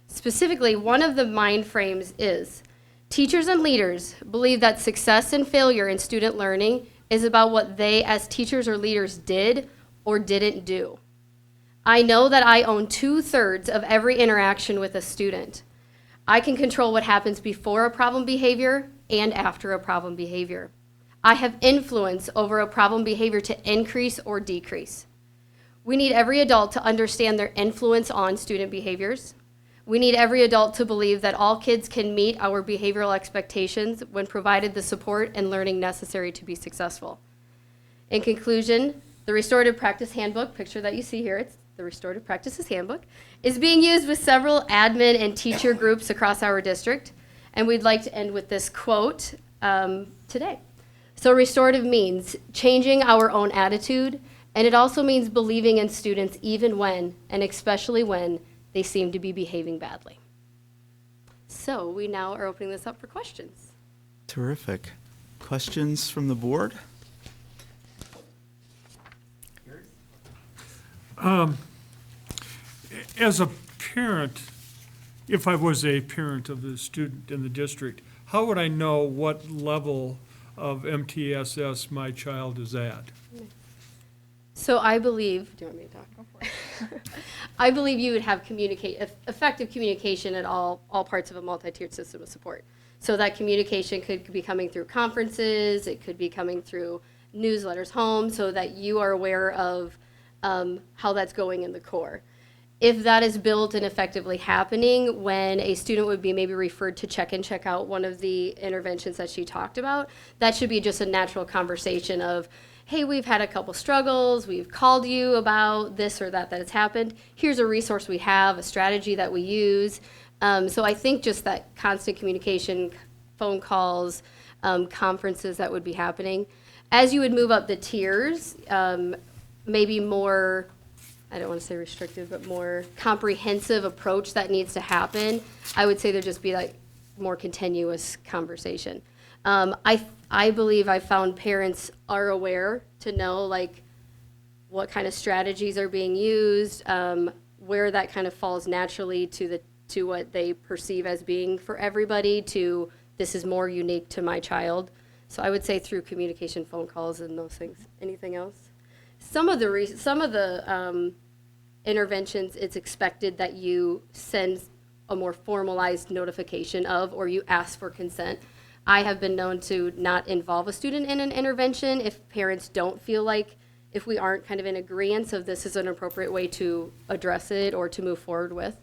Specifically, one of the mind frames is, teachers and leaders believe that success and failure in student learning is about what they as teachers or leaders did or didn't do. I know that I own 2/3 of every interaction with a student. I can control what happens before a problem behavior and after a problem behavior. I have influence over a problem behavior to increase or decrease. We need every adult to understand their influence on student behaviors. We need every adult to believe that all kids can meet our behavioral expectations when provided the support and learning necessary to be successful. In conclusion, the Restorative Practice Handbook, picture that you see here, it's the Restorative Practices Handbook, is being used with several admin and teacher groups across our district, and we'd like to end with this quote today. So restorative means changing our own attitude, and it also means believing in students even when, and especially when, they seem to be behaving badly. So we now are opening this up for questions. Terrific. Questions from the board? As a parent, if I was a parent of the student in the district, how would I know what level of MTSS my child is at? So I believe, do you want me to talk? Go for it. I believe you would have effective communication at all parts of a multi-tiered system of support. So that communication could be coming through conferences, it could be coming through newsletters home, so that you are aware of how that's going in the core. If that is built and effectively happening, when a student would be maybe referred to check in, check out one of the interventions that she talked about, that should be just a natural conversation of, hey, we've had a couple struggles, we've called you about this or that has happened. Here's a resource we have, a strategy that we use. So I think just that constant communication, phone calls, conferences that would be happening. As you would move up the tiers, maybe more, I don't want to say restrictive, but more comprehensive approach that needs to happen, I would say there'd just be like more continuous conversation. I believe I found parents are aware to know like what kind of strategies are being used, where that kind of falls naturally to what they perceive as being for everybody, to this is more unique to my child. So I would say through communication, phone calls, and those things. Anything else? Some of the interventions, it's expected that you send a more formalized notification of, or you ask for consent. I have been known to not involve a student in an intervention if parents don't feel like, if we aren't kind of in agreement of this is an appropriate way to address it or to move forward with.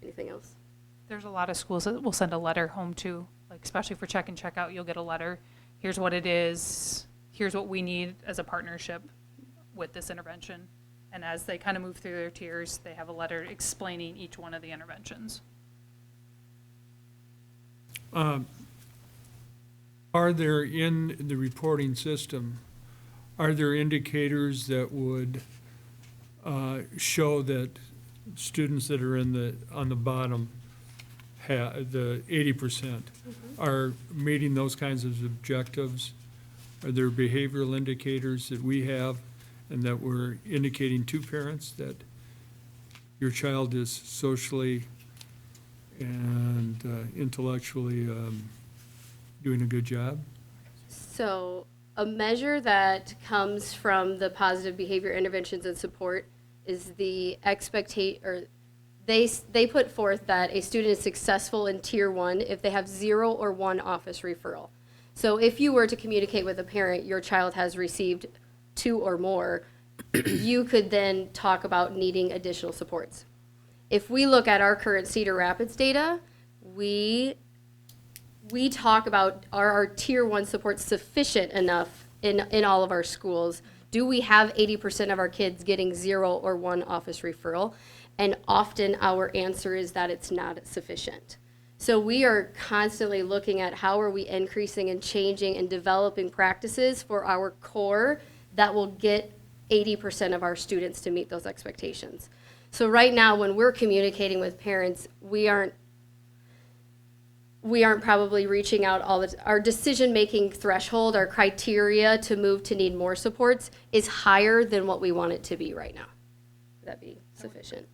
Anything else? There's a lot of schools that will send a letter home too, like especially for check and check out, you'll get a letter. Here's what it is. Here's what we need as a partnership with this intervention. And as they kind of move through their tiers, they have a letter explaining each one of the interventions. Are there in the reporting system, are there indicators that would show that students that are on the bottom, the 80%, are meeting those kinds of objectives? Are there behavioral indicators that we have and that we're indicating to parents that your child is socially and intellectually doing a good job? So a measure that comes from the positive behavior interventions and support is the they put forth that a student is successful in tier 1 if they have 0 or 1 office referral. So if you were to communicate with a parent, your child has received 2 or more, you could then talk about needing additional supports. If we look at our current Cedar Rapids data, we talk about, are our tier 1 supports sufficient enough in all of our schools? Do we have 80% of our kids getting 0 or 1 office referral? And often our answer is that it's not sufficient. So we are constantly looking at how are we increasing and changing and developing practices for our core that will get 80% of our students to meet those expectations. So right now, when we're communicating with parents, we aren't probably reaching out our decision-making threshold, our criteria to move to need more supports is higher than what we want it to be right now. Would that be sufficient?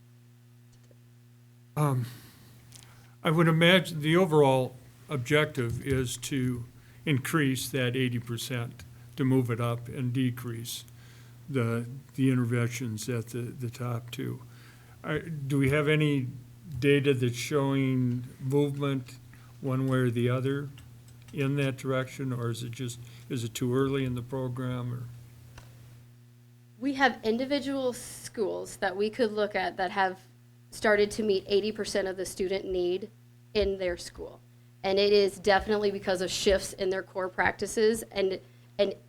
I would imagine the overall objective is to increase that 80%, to move it up and decrease the interventions at the top two. Do we have any data that's showing movement one way or the other in that direction, or is it too early in the program? Or? We have individual schools that we could look at that have started to meet 80% of the student need in their school. And it is definitely because of shifts in their core practices and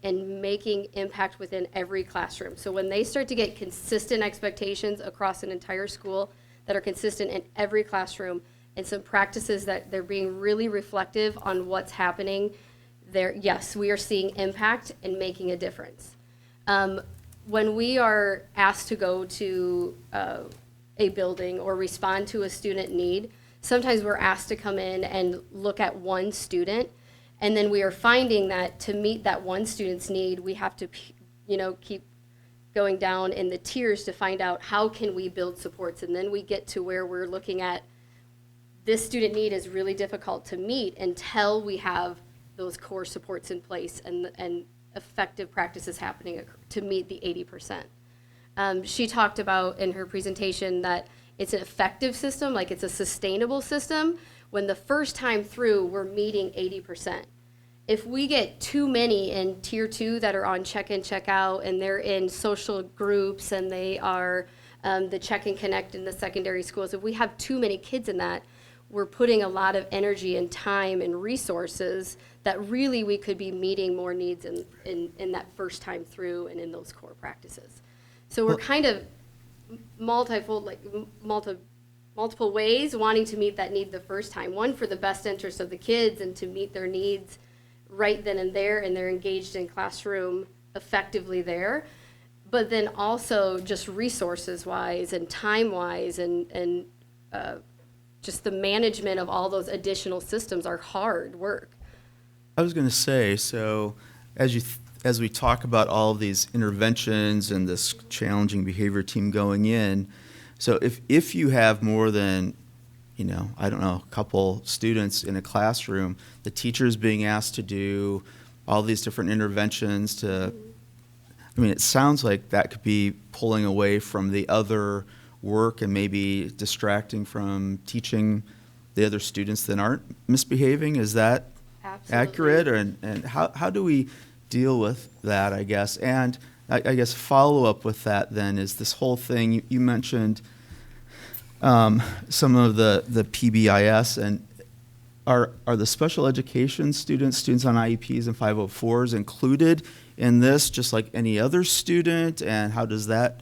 making impact within every classroom. So when they start to get consistent expectations across an entire school that are consistent in every classroom, and some practices that they're being really reflective on what's happening there, yes, we are seeing impact and making a difference. When we are asked to go to a building or respond to a student need, sometimes we're asked to come in and look at one student, and then we are finding that to meet that one student's need, we have to, keep going down in the tiers to find out how can we build supports, and then we get to where we're looking at this student need is really difficult to meet until we have those core supports in place and effective practices happening to meet the 80%. She talked about in her presentation that it's an effective system, like it's a sustainable system, when the first time through, we're meeting 80%. If we get too many in tier 2 that are on check-in, check-out, and they're in social groups, and they are the check and connect in the secondary schools, if we have too many kids in that, we're putting a lot of energy and time and resources that really we could be meeting more needs in that first time through and in those core practices. So we're kind of multiple ways wanting to meet that need the first time. One, for the best interest of the kids and to meet their needs right then and there, and they're engaged in classroom effectively there. But then also just resources-wise and time-wise and just the management of all those additional systems are hard work. I was going to say, so as we talk about all of these interventions and this challenging behavior team going in, so if you have more than, I don't know, a couple students in a classroom, the teacher is being asked to do all these different interventions to, it sounds like that could be pulling away from the other work and maybe distracting from teaching the other students that aren't misbehaving. Is that accurate? And how do we deal with that, I guess? And I guess follow up with that then is this whole thing, you mentioned some of the PBIS, and are the special education students on IEPs and 504s included in this just like any other student, and how does that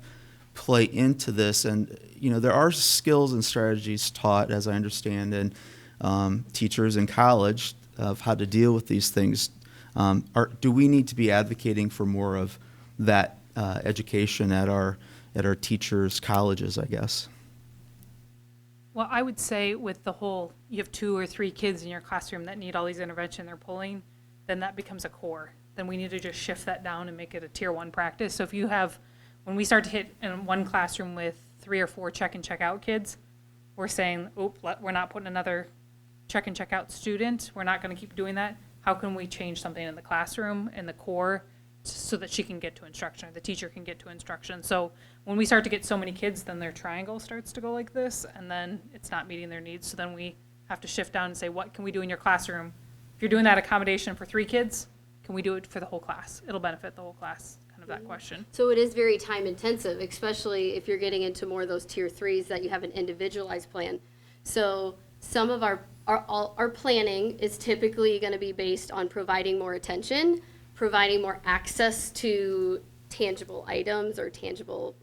play into this? And there are skills and strategies taught, as I understand, and teachers in college of how to deal with these things. Do we need to be advocating for more of that education at our teachers' colleges, I guess? Well, I would say with the whole, you have 2 or 3 kids in your classroom that need all these intervention they're pulling, then that becomes a core. Then we need to just shift that down and make it a tier 1 practice. So if you have, when we start to hit in one classroom with 3 or 4 check and check out kids, we're saying, we're not putting another check and check out student. We're not going to keep doing that. How can we change something in the classroom, in the core, so that she can get to instruction, or the teacher can get to instruction? So when we start to get so many kids, then their triangle starts to go like this, and then it's not meeting their needs. So then we have to shift down and say, what can we do in your classroom? If you're doing that accommodation for 3 kids, can we do it for the whole class? It'll benefit the whole class, kind of that question. So it is very time intensive, especially if you're getting into more of those tier 3s that you have an individualized plan. So some of our planning is typically going to be based on providing more attention, providing more access to tangible items or tangibles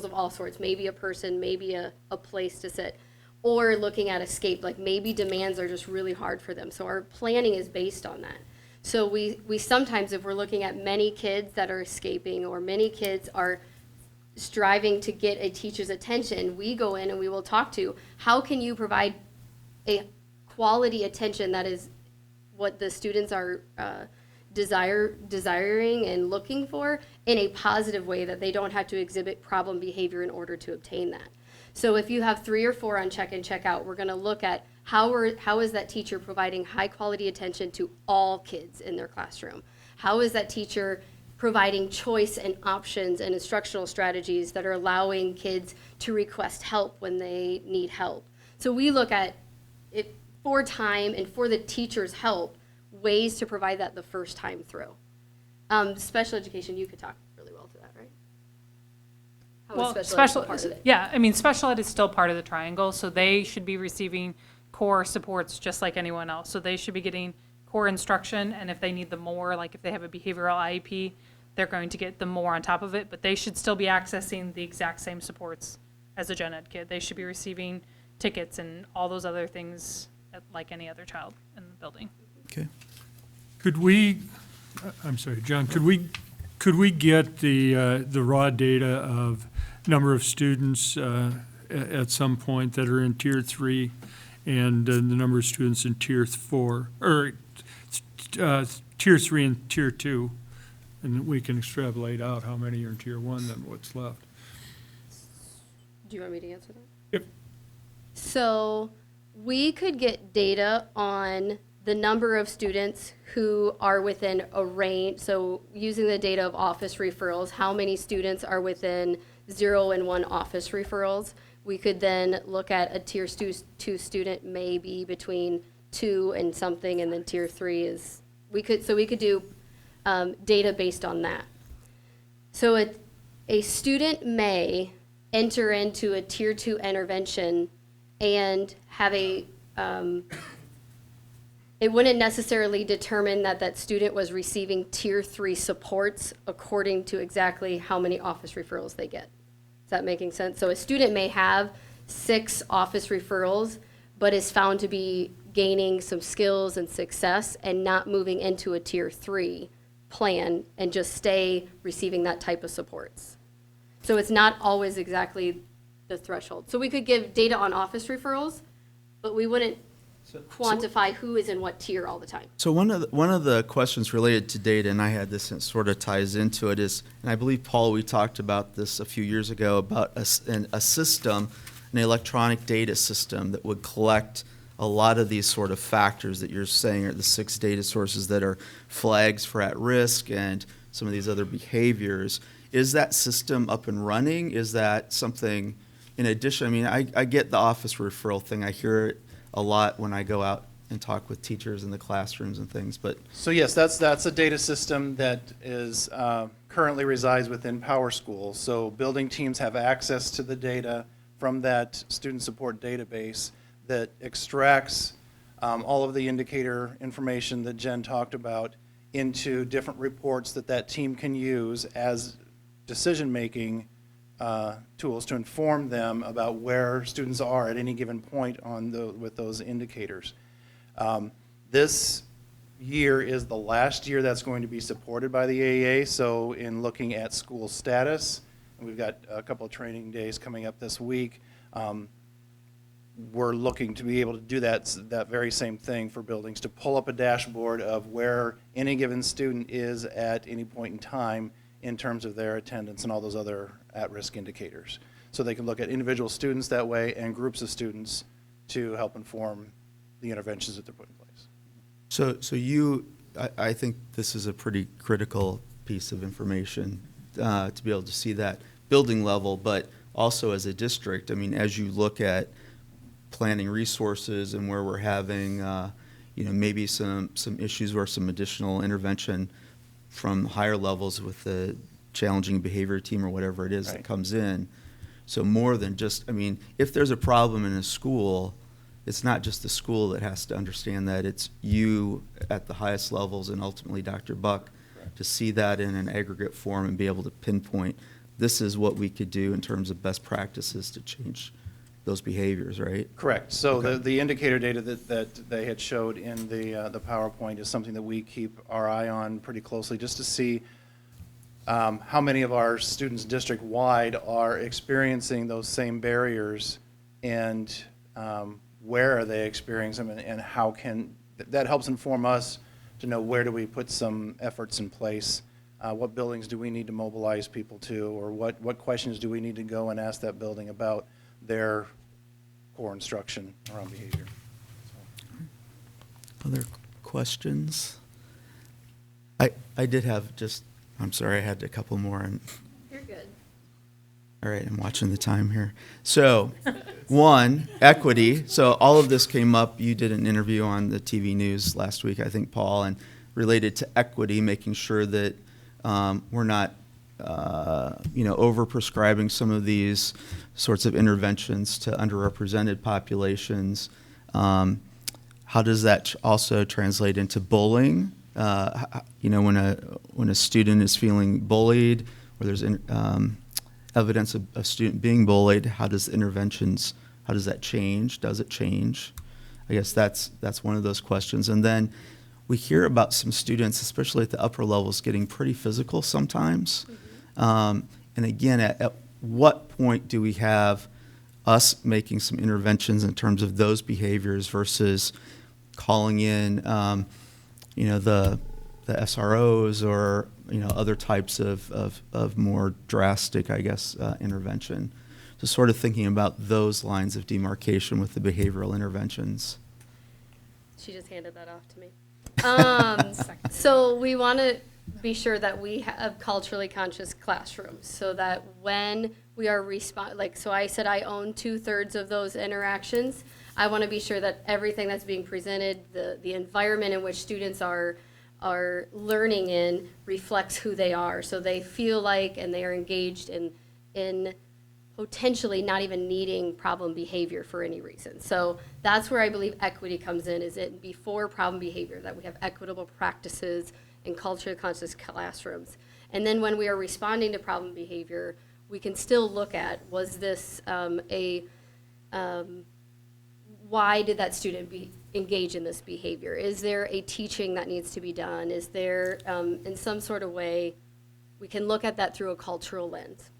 of all sorts, maybe a person, maybe a place to sit, or looking at escape, like maybe demands are just really hard for them. So our planning is based on that. So we sometimes, if we're looking at many kids that are escaping or many kids are striving to get a teacher's attention, we go in and we will talk to, how can you provide a quality attention that is what the students are desiring and looking for in a positive way, that they don't have to exhibit problem behavior in order to obtain that. So if you have 3 or 4 on check and check out, we're going to look at how is that teacher providing high quality attention to all kids in their classroom? How is that teacher providing choice and options and instructional strategies that are allowing kids to request help when they need help? So we look at it for time and for the teacher's help, ways to provide that the first time through. Special education, you could talk really well to that, right? How is special ed part of it? Yeah, I mean, special ed is still part of the triangle, so they should be receiving core supports just like anyone else. So they should be getting core instruction, and if they need the more, like if they have a behavioral IEP, they're going to get the more on top of it, but they should still be accessing the exact same supports as a gen ed kid. They should be receiving tickets and all those other things like any other child in the building. Okay. Could we, I'm sorry, John, could we get the raw data of number of students at some point that are in tier 3 and the number of students in tier 4, or tier 3 and tier 2, and we can extrapolate out how many are in tier 1, then what's left? Do you want me to answer that? Yep. So we could get data on the number of students who are within a range, so using the data of office referrals, how many students are within 0 and 1 office referrals. We could then look at a tier 2 student maybe between 2 and something, and then tier 3 is, we could do data based on that. So a student may enter into a tier 2 intervention and have it wouldn't necessarily determine that that student was receiving tier 3 supports according to exactly how many office referrals they get. Is that making sense? So a student may have 6 office referrals, but is found to be gaining some skills and success and not moving into a tier 3 plan and just stay receiving that type of supports. So it's not always exactly the threshold. So we could give data on office referrals, but we wouldn't quantify who is in what tier all the time. So one of the questions related to data, and I had this, and it sort of ties into it, is, and I believe, Paul, we talked about this a few years ago, about a system, an electronic data system that would collect a lot of these sort of factors that you're saying are the 6 data sources that are flags for at risk and some of these other behaviors. Is that system up and running? Is that something in addition? I mean, I get the office referral thing. I hear it a lot when I go out and talk with teachers in the classrooms and things, but. So yes, that's a data system that is currently resides within PowerSchool. So building teams have access to the data from that student support database that extracts all of the indicator information that Jen talked about into different reports that team can use as decision-making tools to inform them about where students are at any given point with those indicators. This year is the last year that's going to be supported by the AEA, so in looking at school status, and we've got a couple of training days coming up this week, we're looking to be able to do that very same thing for buildings, to pull up a dashboard of where any given student is at any point in time in terms of their attendance and all those other at-risk indicators. So they can look at individual students that way and groups of students to help inform the interventions that they're putting in place. So I think this is a pretty critical piece of information to be able to see that building level, but also as a district. I mean, as you look at planning resources and where we're having, maybe some issues or some additional intervention from higher levels with the challenging behavior team or whatever it is that comes in. So more than just, I mean, if there's a problem in a school, it's not just the school that has to understand that, it's you at the highest levels and ultimately Dr. Buck to see that in an aggregate form and be able to pinpoint this is what we could do in terms of best practices to change those behaviors, right? Correct. So Okay. the indicator data that they had showed in the PowerPoint is something that we keep our eye on pretty closely, just to see how many of our students district-wide are experiencing those same barriers, and where are they experiencing them, and how can, that helps inform us to know where do we put some efforts in place, what buildings do we need to mobilize people to, or what questions do we need to go and ask that building about their core instruction around behavior. Other questions? I did have just, I'm sorry, I had a couple more. And You're good. all right, I'm watching the time here. So, one, equity. So all of this came up. You did an interview on the TV news last week, I think, Paul, and related to equity, making sure that we're not over-prescribing some of these sorts of interventions to underrepresented populations. How does that also translate into bullying? When a student is feeling bullied, or there's evidence of a student being bullied, how does that change? Does it change? I guess that's one of those questions. And then we hear about some students, especially at the upper levels, getting pretty physical sometimes. And again, at what point do we have us making some interventions in terms of those behaviors versus calling in, the SROs or, other types of more drastic, I guess, intervention? So sort of thinking about those lines of demarcation with the behavioral interventions. She just handed that off to me. So we want to be sure that we have culturally conscious classrooms so that when we are so I said I own 2/3 of those interactions. I want to be sure that everything that's being presented, the environment in which students are learning in reflects who they are. So they feel like and they are engaged in potentially not even needing problem behavior for any reason. So that's where I believe equity comes in, is it before problem behavior, that we have equitable practices and culturally conscious classrooms. And then when we are responding to problem behavior, we can still look at, was this why did that student engage in this behavior? Is there a teaching that needs to be done? Is there, in some sort of way, we can look at that through a cultural lens.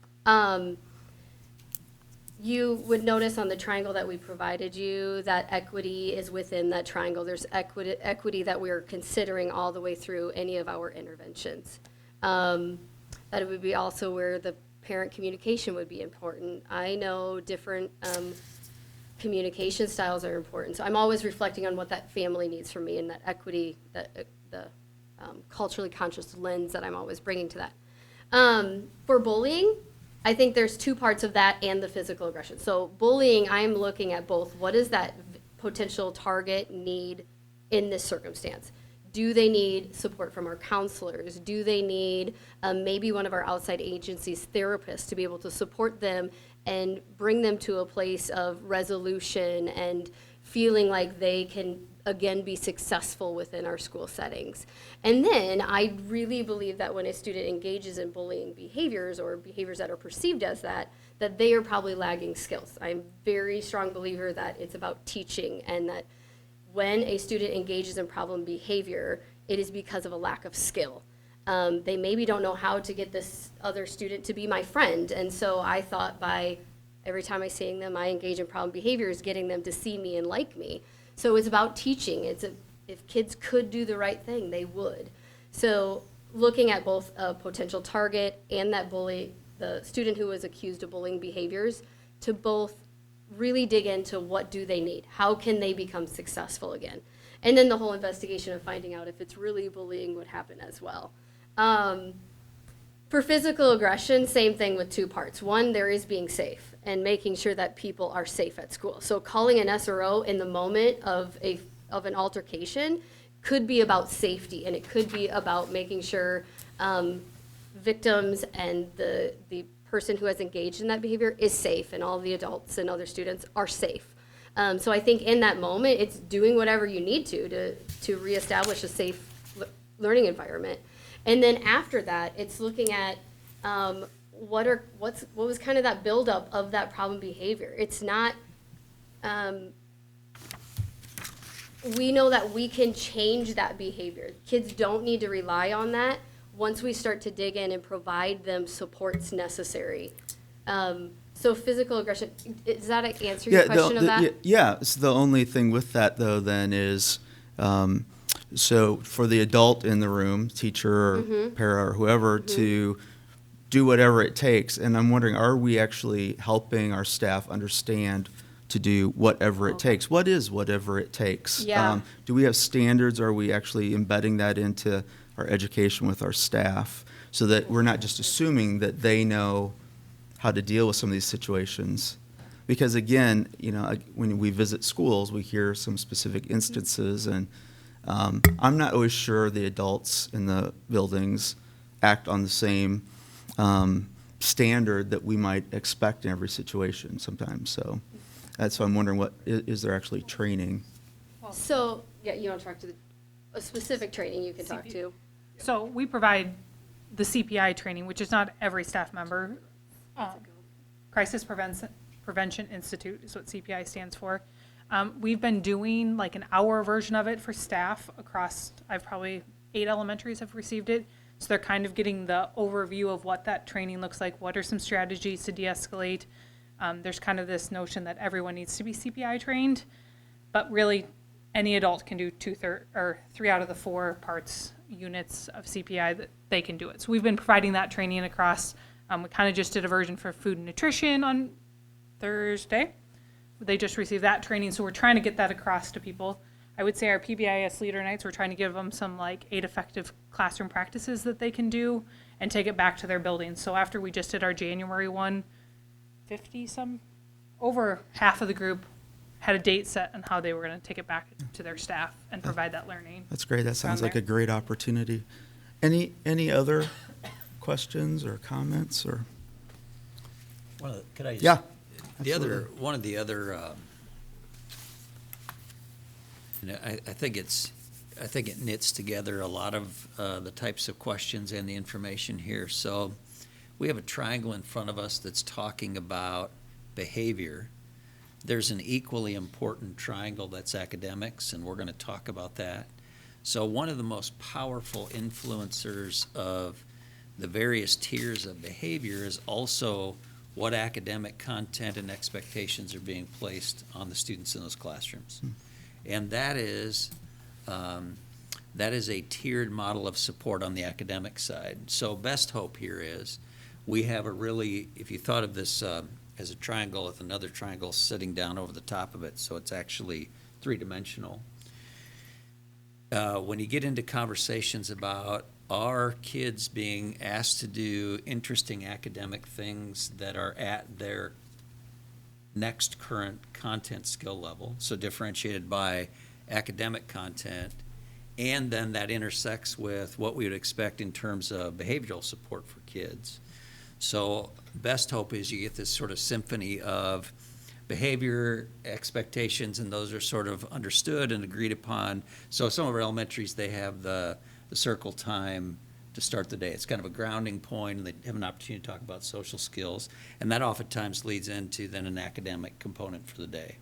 You would notice on the triangle that we provided you that equity is within that triangle. There's equity that we're considering all the way through any of our interventions. That it would be also where the parent communication would be important. I know different communication styles are important. So I'm always reflecting on what that family needs from me and that equity, the culturally conscious lens that I'm always bringing to that. For bullying, I think there's two parts of that and the physical aggression. So bullying, I'm looking at both. What does that potential target need in this circumstance? Do they need support from our counselors? Do they need maybe one of our outside agencies' therapists to be able to support them and bring them to a place of resolution and feeling like they can, again, be successful within our school settings? And then I really believe that when a student engages in bullying behaviors or behaviors that are perceived as that they are probably lagging skills. I'm a very strong believer that it's about teaching, and that when a student engages in problem behavior, it is because of a lack of skill. They maybe don't know how to get this other student to be my friend, and so I thought by every time I'm seeing them, I engage in problem behaviors, getting them to see me and like me. So it's about teaching. If kids could do the right thing, they would. So looking at both a potential target and that bully, the student who was accused of bullying behaviors, to both really dig into what do they need? How can they become successful again? And then the whole investigation of finding out if it's really bullying would happen as well. For physical aggression, same thing with two parts. One, there is being safe and making sure that people are safe at school. So calling an SRO in the moment of an altercation could be about safety, and it could be about making sure victims and the person who has engaged in that behavior is safe, and all the adults and other students are safe. So I think in that moment, it's doing whatever you need to reestablish a safe learning environment. And then after that, it's looking at what was kind of that buildup of that problem behavior. It's not, we know that we can change that behavior. Kids don't need to rely on that once we start to dig in and provide them supports necessary. So physical aggression, does that answer your question of that? Yeah, so the only thing with that, though, then is, so for the adult in the room, teacher or para or whoever, to do whatever it takes. And I'm wondering, are we actually helping our staff understand to do whatever it takes? What is whatever it takes? Yeah. Do we have standards? Are we actually embedding that into our education with our staff so that we're not just assuming that they know how to deal with some of these situations? Because again, when we visit schools, we hear some specific instances, and I'm not always sure the adults in the buildings act on the same standard that we might expect in every situation sometimes. So that's why I'm wondering, what is there actually training? So, yeah, you want to talk to a specific training you can talk to? So we provide the CPI training, which is not every staff member. Crisis Prevention Institute is what CPI stands for. We've been doing like an hour version of it for staff across, I've probably 8 elementaries have received it. So they're kind of getting the overview of what that training looks like. What are some strategies to de-escalate? There's kind of this notion that everyone needs to be CPI trained, but really any adult can do 3 out of the 4 units of CPI that they can do it. So we've been providing that training across. We kind of just did a version for food and nutrition on Thursday. They just received that training, so we're trying to get that across to people. I would say our PBIS leader nights, we're trying to give them some like 8 effective classroom practices that they can do and take it back to their buildings. So after we just did our January one, over half of the group had a date set on how they were going to take it back to their staff and provide that learning. That's great. That sounds around like a there. great opportunity. Any other questions or comments or? Could I just? Yeah. One of the other, I think it knits together a lot of the types of questions and the information here. So we have a triangle in front of us that's talking about behavior. There's an equally important triangle that's academics, and we're going to talk about that. So one of the most powerful influencers of the various tiers of behavior is also what academic content and expectations are being placed on the students in those classrooms. And that is a tiered model of support on the academic side. So best hope here is we have a really, if you thought of this as a triangle with another triangle sitting down over the top of it, so it's actually three-dimensional. When you get into conversations about are kids being asked to do interesting academic things that are at their next current content skill level, so differentiated by academic content, and then that intersects with what we would expect in terms of behavioral support for kids. So best hope is you get this sort of symphony of behavior, expectations, and those are sort of understood and agreed upon. So some of our elementaries, they have the circle time to start the day. It's kind of a grounding point, and they have an opportunity to talk about social skills, and that oftentimes leads into then an academic component for the day.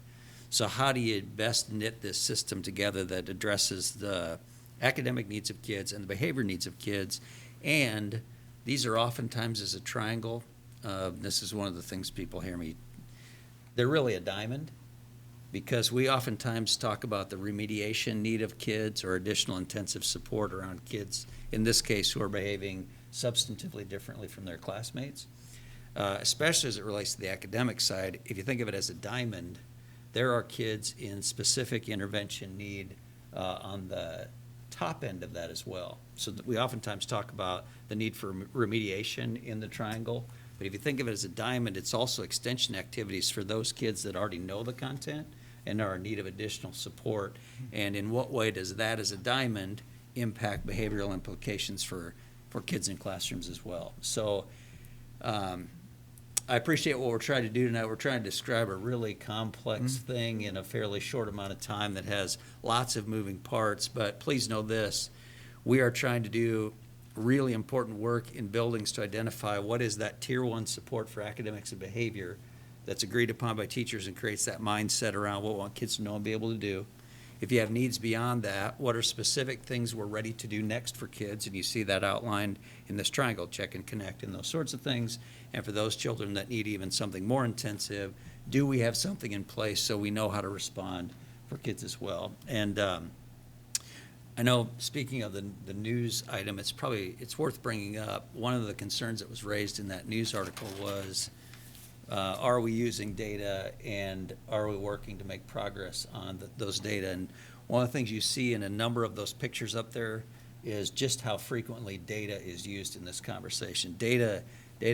So how do you best knit this system together that addresses the academic needs of kids and the behavior needs of kids? And these are oftentimes as a triangle. This is one of the things people hear me. They're really a diamond, because we oftentimes talk about the remediation need of kids or additional intensive support around kids, in this case, who are behaving substantively differently from their classmates, especially as it relates to the academic side. If you think of it as a diamond, there are kids in specific intervention need on the top end of that as well. So that we oftentimes talk about the need for remediation in the triangle. But if you think of it as a diamond, it's also extension activities for those kids that already know the content and are in need of additional support. And in what way does that as a diamond impact behavioral implications for kids in classrooms as well? So I appreciate what we're trying to do tonight. We're trying to describe a really complex thing in a fairly short amount of time that has lots of moving parts. But please know this, we are trying to do really important work in buildings to identify what is that tier 1 support for academics and behavior that's agreed upon by teachers and creates that mindset around what we want kids to know and be able to do. If you have needs beyond that, what are specific things we're ready to do next for kids? And you see that outlined in this triangle, check and connect and those sorts of things. And for those children that need even something more intensive, do we have something in place so we know how to respond for kids as well? And I know, speaking of the news item, it's worth bringing up. One of the concerns that was raised in that news article was, are we using data and are we working to make progress on those data? And one of the things you see in a number of those pictures up there is just how frequently data is used in this conversation. Data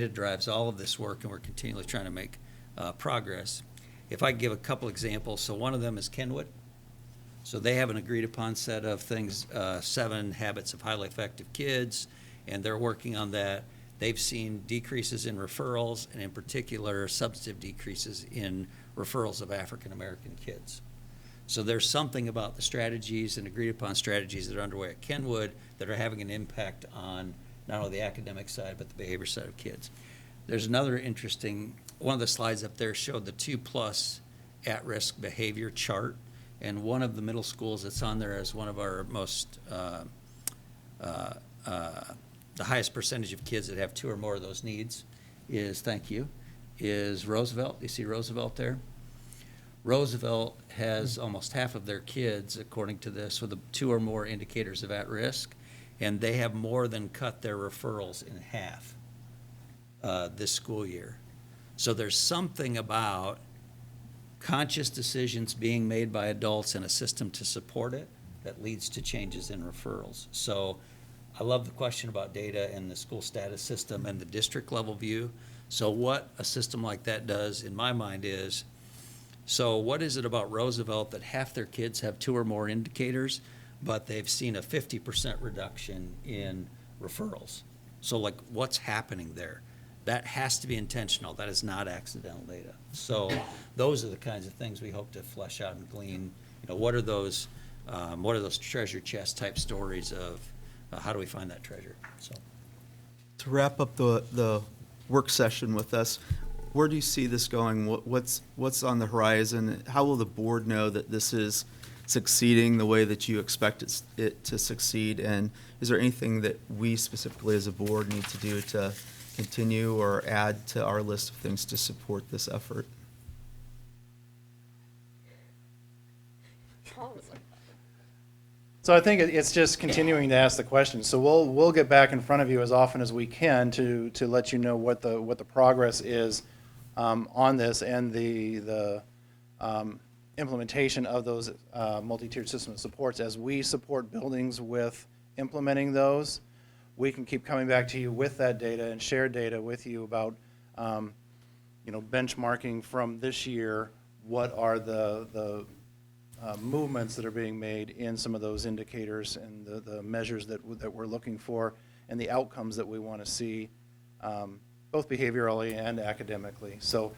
drives all of this work, and we're continually trying to make progress. If I can give a couple examples, so one of them is Kenwood. So they have an agreed upon set of things, 7 habits of highly effective kids, and they're working on that. They've seen decreases in referrals, and in particular, substantive decreases in referrals of African American kids. So there's something about the strategies and agreed upon strategies that are underway at Kenwood that are having an impact on not only the academic side, but the behavior side of kids. There's another interesting, one of the slides up there showed the 2+ at-risk behavior chart. And one of the middle schools that's on there as one of our most, the highest percentage of kids that have 2 or more of those needs is Roosevelt. You see Roosevelt there? Roosevelt has almost half of their kids, according to this, with 2 or more indicators of at risk, and they have more than cut their referrals in half this school year. So there's something about conscious decisions being made by adults and a system to support it that leads to changes in referrals. So I love the question about data and the school status system and the district level view. So what a system like that does in my mind is, so what is it about Roosevelt that half their kids have 2 or more indicators, but they've seen a 50% reduction in referrals? So like, what's happening there? That has to be intentional. That is not accidental data. So those are the kinds of things we hope to flesh out and glean. You know, what are those treasure chest type stories of how do we find that treasure? So To wrap up the work session with us, where do you see this going? What's on the horizon? How will the board know that this is succeeding the way that you expect it to succeed? And is there anything that we specifically as a board need to do to continue or add to our list of things to support this effort? So I think it's just continuing to ask the question. So we'll get back in front of you as often as we can to let you know what the progress is on this and the implementation of those multi-tiered system of supports. As we support buildings with implementing those, we can keep coming back to you with that data and share data with you about benchmarking from this year. What are the movements that are being made in some of those indicators and the measures that we're looking for and the outcomes that we want to see, both behaviorally and academically. So,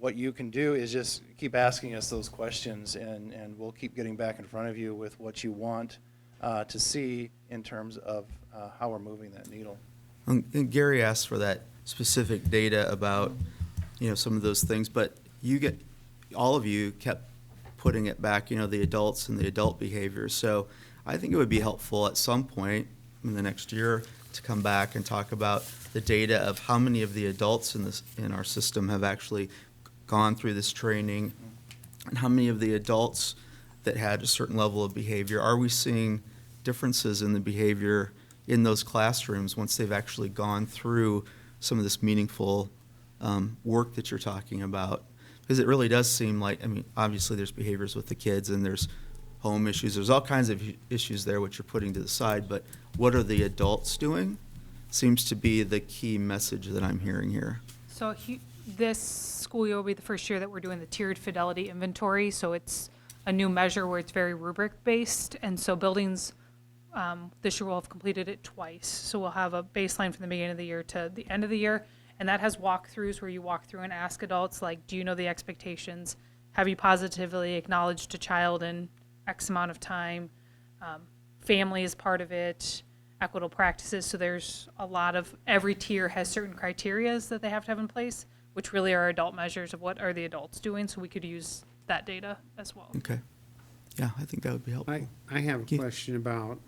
what you can do is just keep asking us those questions, and we'll keep getting back in front of you with what you want to see in terms of how we're moving that needle. And Gary asked for that specific data about, some of those things, but all of you kept putting it back, the adults and the adult behavior. So I think it would be helpful at some point in the next year to come back and talk about the data of how many of the adults in our system have actually gone through this training, and how many of the adults that had a certain level of behavior, are we seeing differences in the behavior in those classrooms once they've actually gone through some of this meaningful work that you're talking about? Because it really does seem like, obviously there's behaviors with the kids and there's home issues. There's all kinds of issues there which you're putting to the side, but what are the adults doing seems to be the key message that I'm hearing here. So this school year will be the first year that we're doing the tiered fidelity inventory. So it's a new measure where it's very rubric-based. And so buildings this year will have completed it twice. So we'll have a baseline from the beginning of the year to the end of the year. And that has walkthroughs where you walk through and ask adults, like, do you know the expectations? Have you positively acknowledged a child in X amount of time? Family is part of it, equitable practices. So there's a lot of, every tier has certain criterias that they have to have in place, which really are adult measures of what are the adults doing. So we could use that data as well. Okay. Yeah, I think that would be helpful. I have a question about,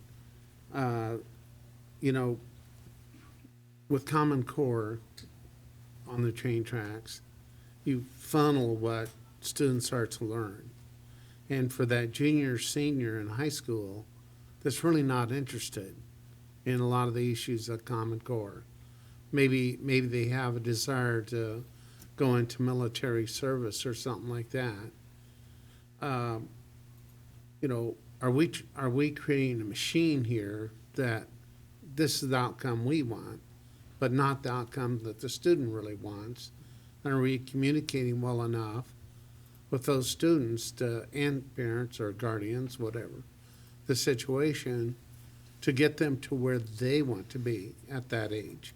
with Common Core on the train tracks, you funnel what students are to learn. And for that junior, senior in high school that's really not interested in a lot of the issues at Common Core, maybe they have a desire to go into military service or something like that. Are we creating a machine here that this is the outcome we want, but not the outcome that the student really wants? And are we communicating well enough with those students and parents or guardians, whatever the situation, to get them to where they want to be at that age?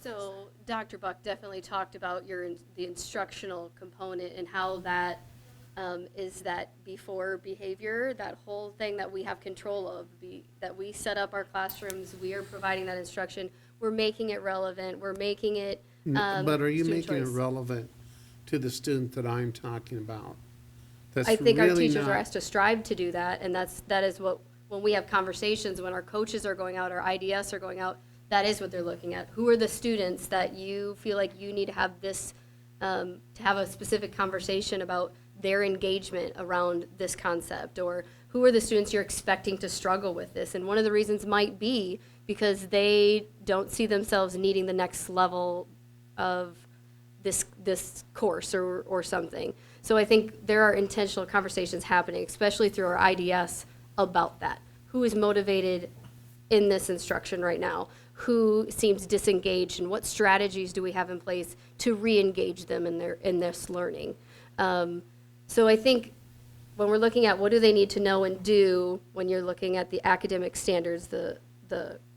So Dr. Buck definitely talked about the instructional component and how that is that before behavior, that whole thing that we have control of, that we set up our classrooms, we are providing that instruction, we're making it relevant, we're making it But are you student making choice. it relevant to the student that I'm talking about? That's I think our really teachers are not- asked to strive to do that, and that is what, when we have conversations, when our coaches are going out, our IDS are going out, that is what they're looking at. Who are the students that you feel like you need to have this, to have a specific conversation about their engagement around this concept, or who are the students you're expecting to struggle with this? And one of the reasons might be because they don't see themselves needing the next level of this course or something. So I think there are intentional conversations happening, especially through our IDS, about that. Who is motivated in this instruction right now? Who seems disengaged, and what strategies do we have in place to re-engage them in this learning? So I think when we're looking at what do they need to know and do, when you're looking at the academic standards, the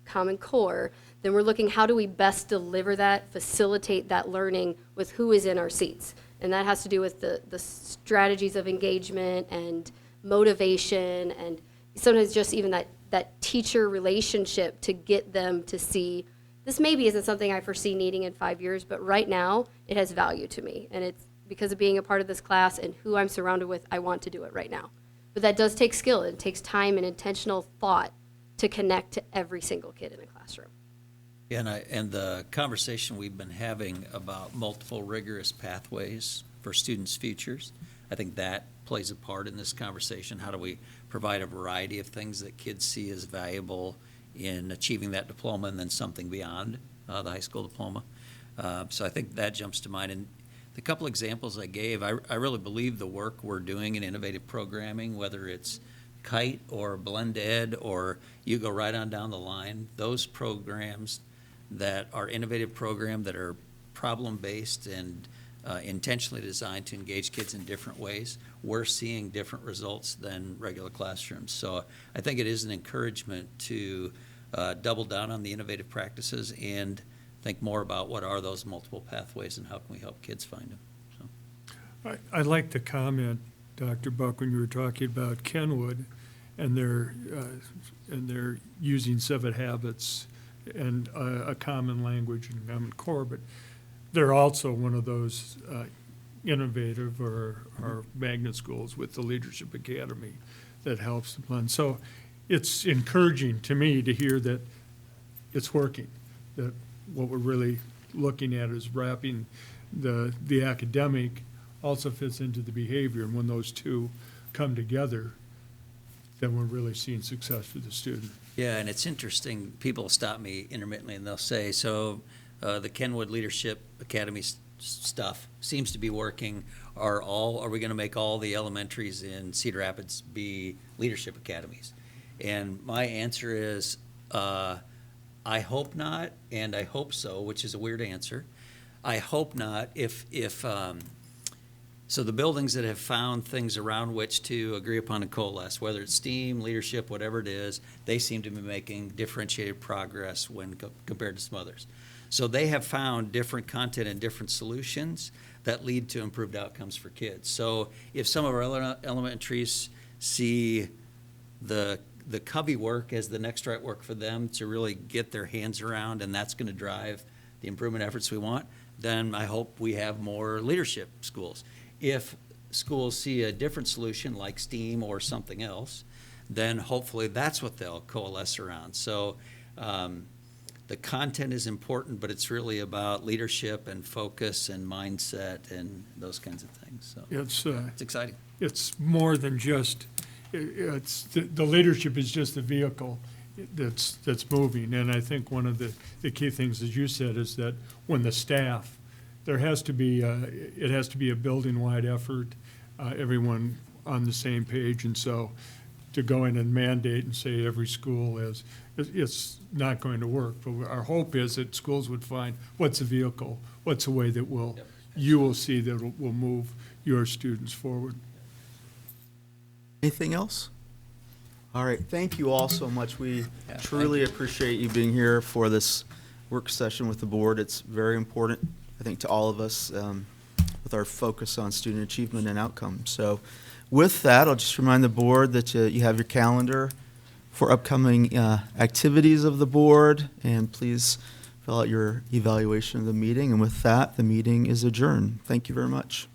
Common Core, then we're looking how do we best deliver that, facilitate that learning with who is in our seats. And that has to do with the strategies of engagement and motivation, and sometimes just even that teacher relationship to get them to see this maybe isn't something I foresee needing in 5 years, but right now it has value to me. And it's because of being a part of this class and who I'm surrounded with, I want to do it right now. But that does take skill. It takes time and intentional thought to connect to every single kid in a classroom. And the conversation we've been having about multiple rigorous pathways for students' futures, I think that plays a part in this conversation. How do we provide a variety of things that kids see as valuable in achieving that diploma and then something beyond the high school diploma? So I think that jumps to mind. And the couple examples I gave, I really believe the work we're doing in innovative programming, whether it's KITE or Blend Ed or you go right on down the line, those programs that are innovative program that are problem-based and intentionally designed to engage kids in different ways, we're seeing different results than regular classrooms. So I think it is an encouragement to double down on the innovative practices and think more about what are those multiple pathways and how can we help kids find them. So. I like the comment, Dr. Buck, when you were talking about Kenwood and their using 7 habits and a common language and common core, but they're also one of those innovative or magnet schools with the Leadership Academy that helps them on. So it's encouraging to me to hear that it's working, that what we're really looking at is wrapping the academic also fits into the behavior, and when those two come together, then we're really seeing success for the student. Yeah, and it's interesting, people stop me intermittently and they'll say, so the Kenwood Leadership Academy stuff seems to be working. Are we going to make all the elementaries in Cedar Rapids be leadership academies? And my answer is, I hope not, and I hope so, which is a weird answer. I hope not. So the buildings that have found things around which to agree upon and coalesce, whether it's STEAM, leadership, whatever it is, they seem to be making differentiated progress when compared to some others. So they have found different content and different solutions that lead to improved outcomes for kids. So if some of our elementaries see the Covey work as the next right work for them to really get their hands around, and that's going to drive the improvement efforts we want, then I hope we have more leadership schools. If schools see a different solution like STEAM or something else, then hopefully that's what they'll coalesce around. So the content is important, but it's really about leadership and focus and mindset and those kinds of things. So it's exciting. It's more than just, the leadership is just the vehicle that's moving. And I think one of the key things, as you said, is that when the staff, it has to be a building-wide effort, everyone on the same page. And so to go in and mandate and say every school is, it's not going to work. But our hope is that schools would find what's a vehicle, what's a way that you will see that will move your students forward. Anything else? All right, thank you all so much. We truly appreciate you being here for this work session with the board. It's very important, I think, to all of us with our focus on student achievement and outcomes. So with that, I'll just remind the board that you have your calendar for upcoming activities of the board, and please fill out your evaluation of the meeting. And with that, the meeting is adjourned. Thank you very much.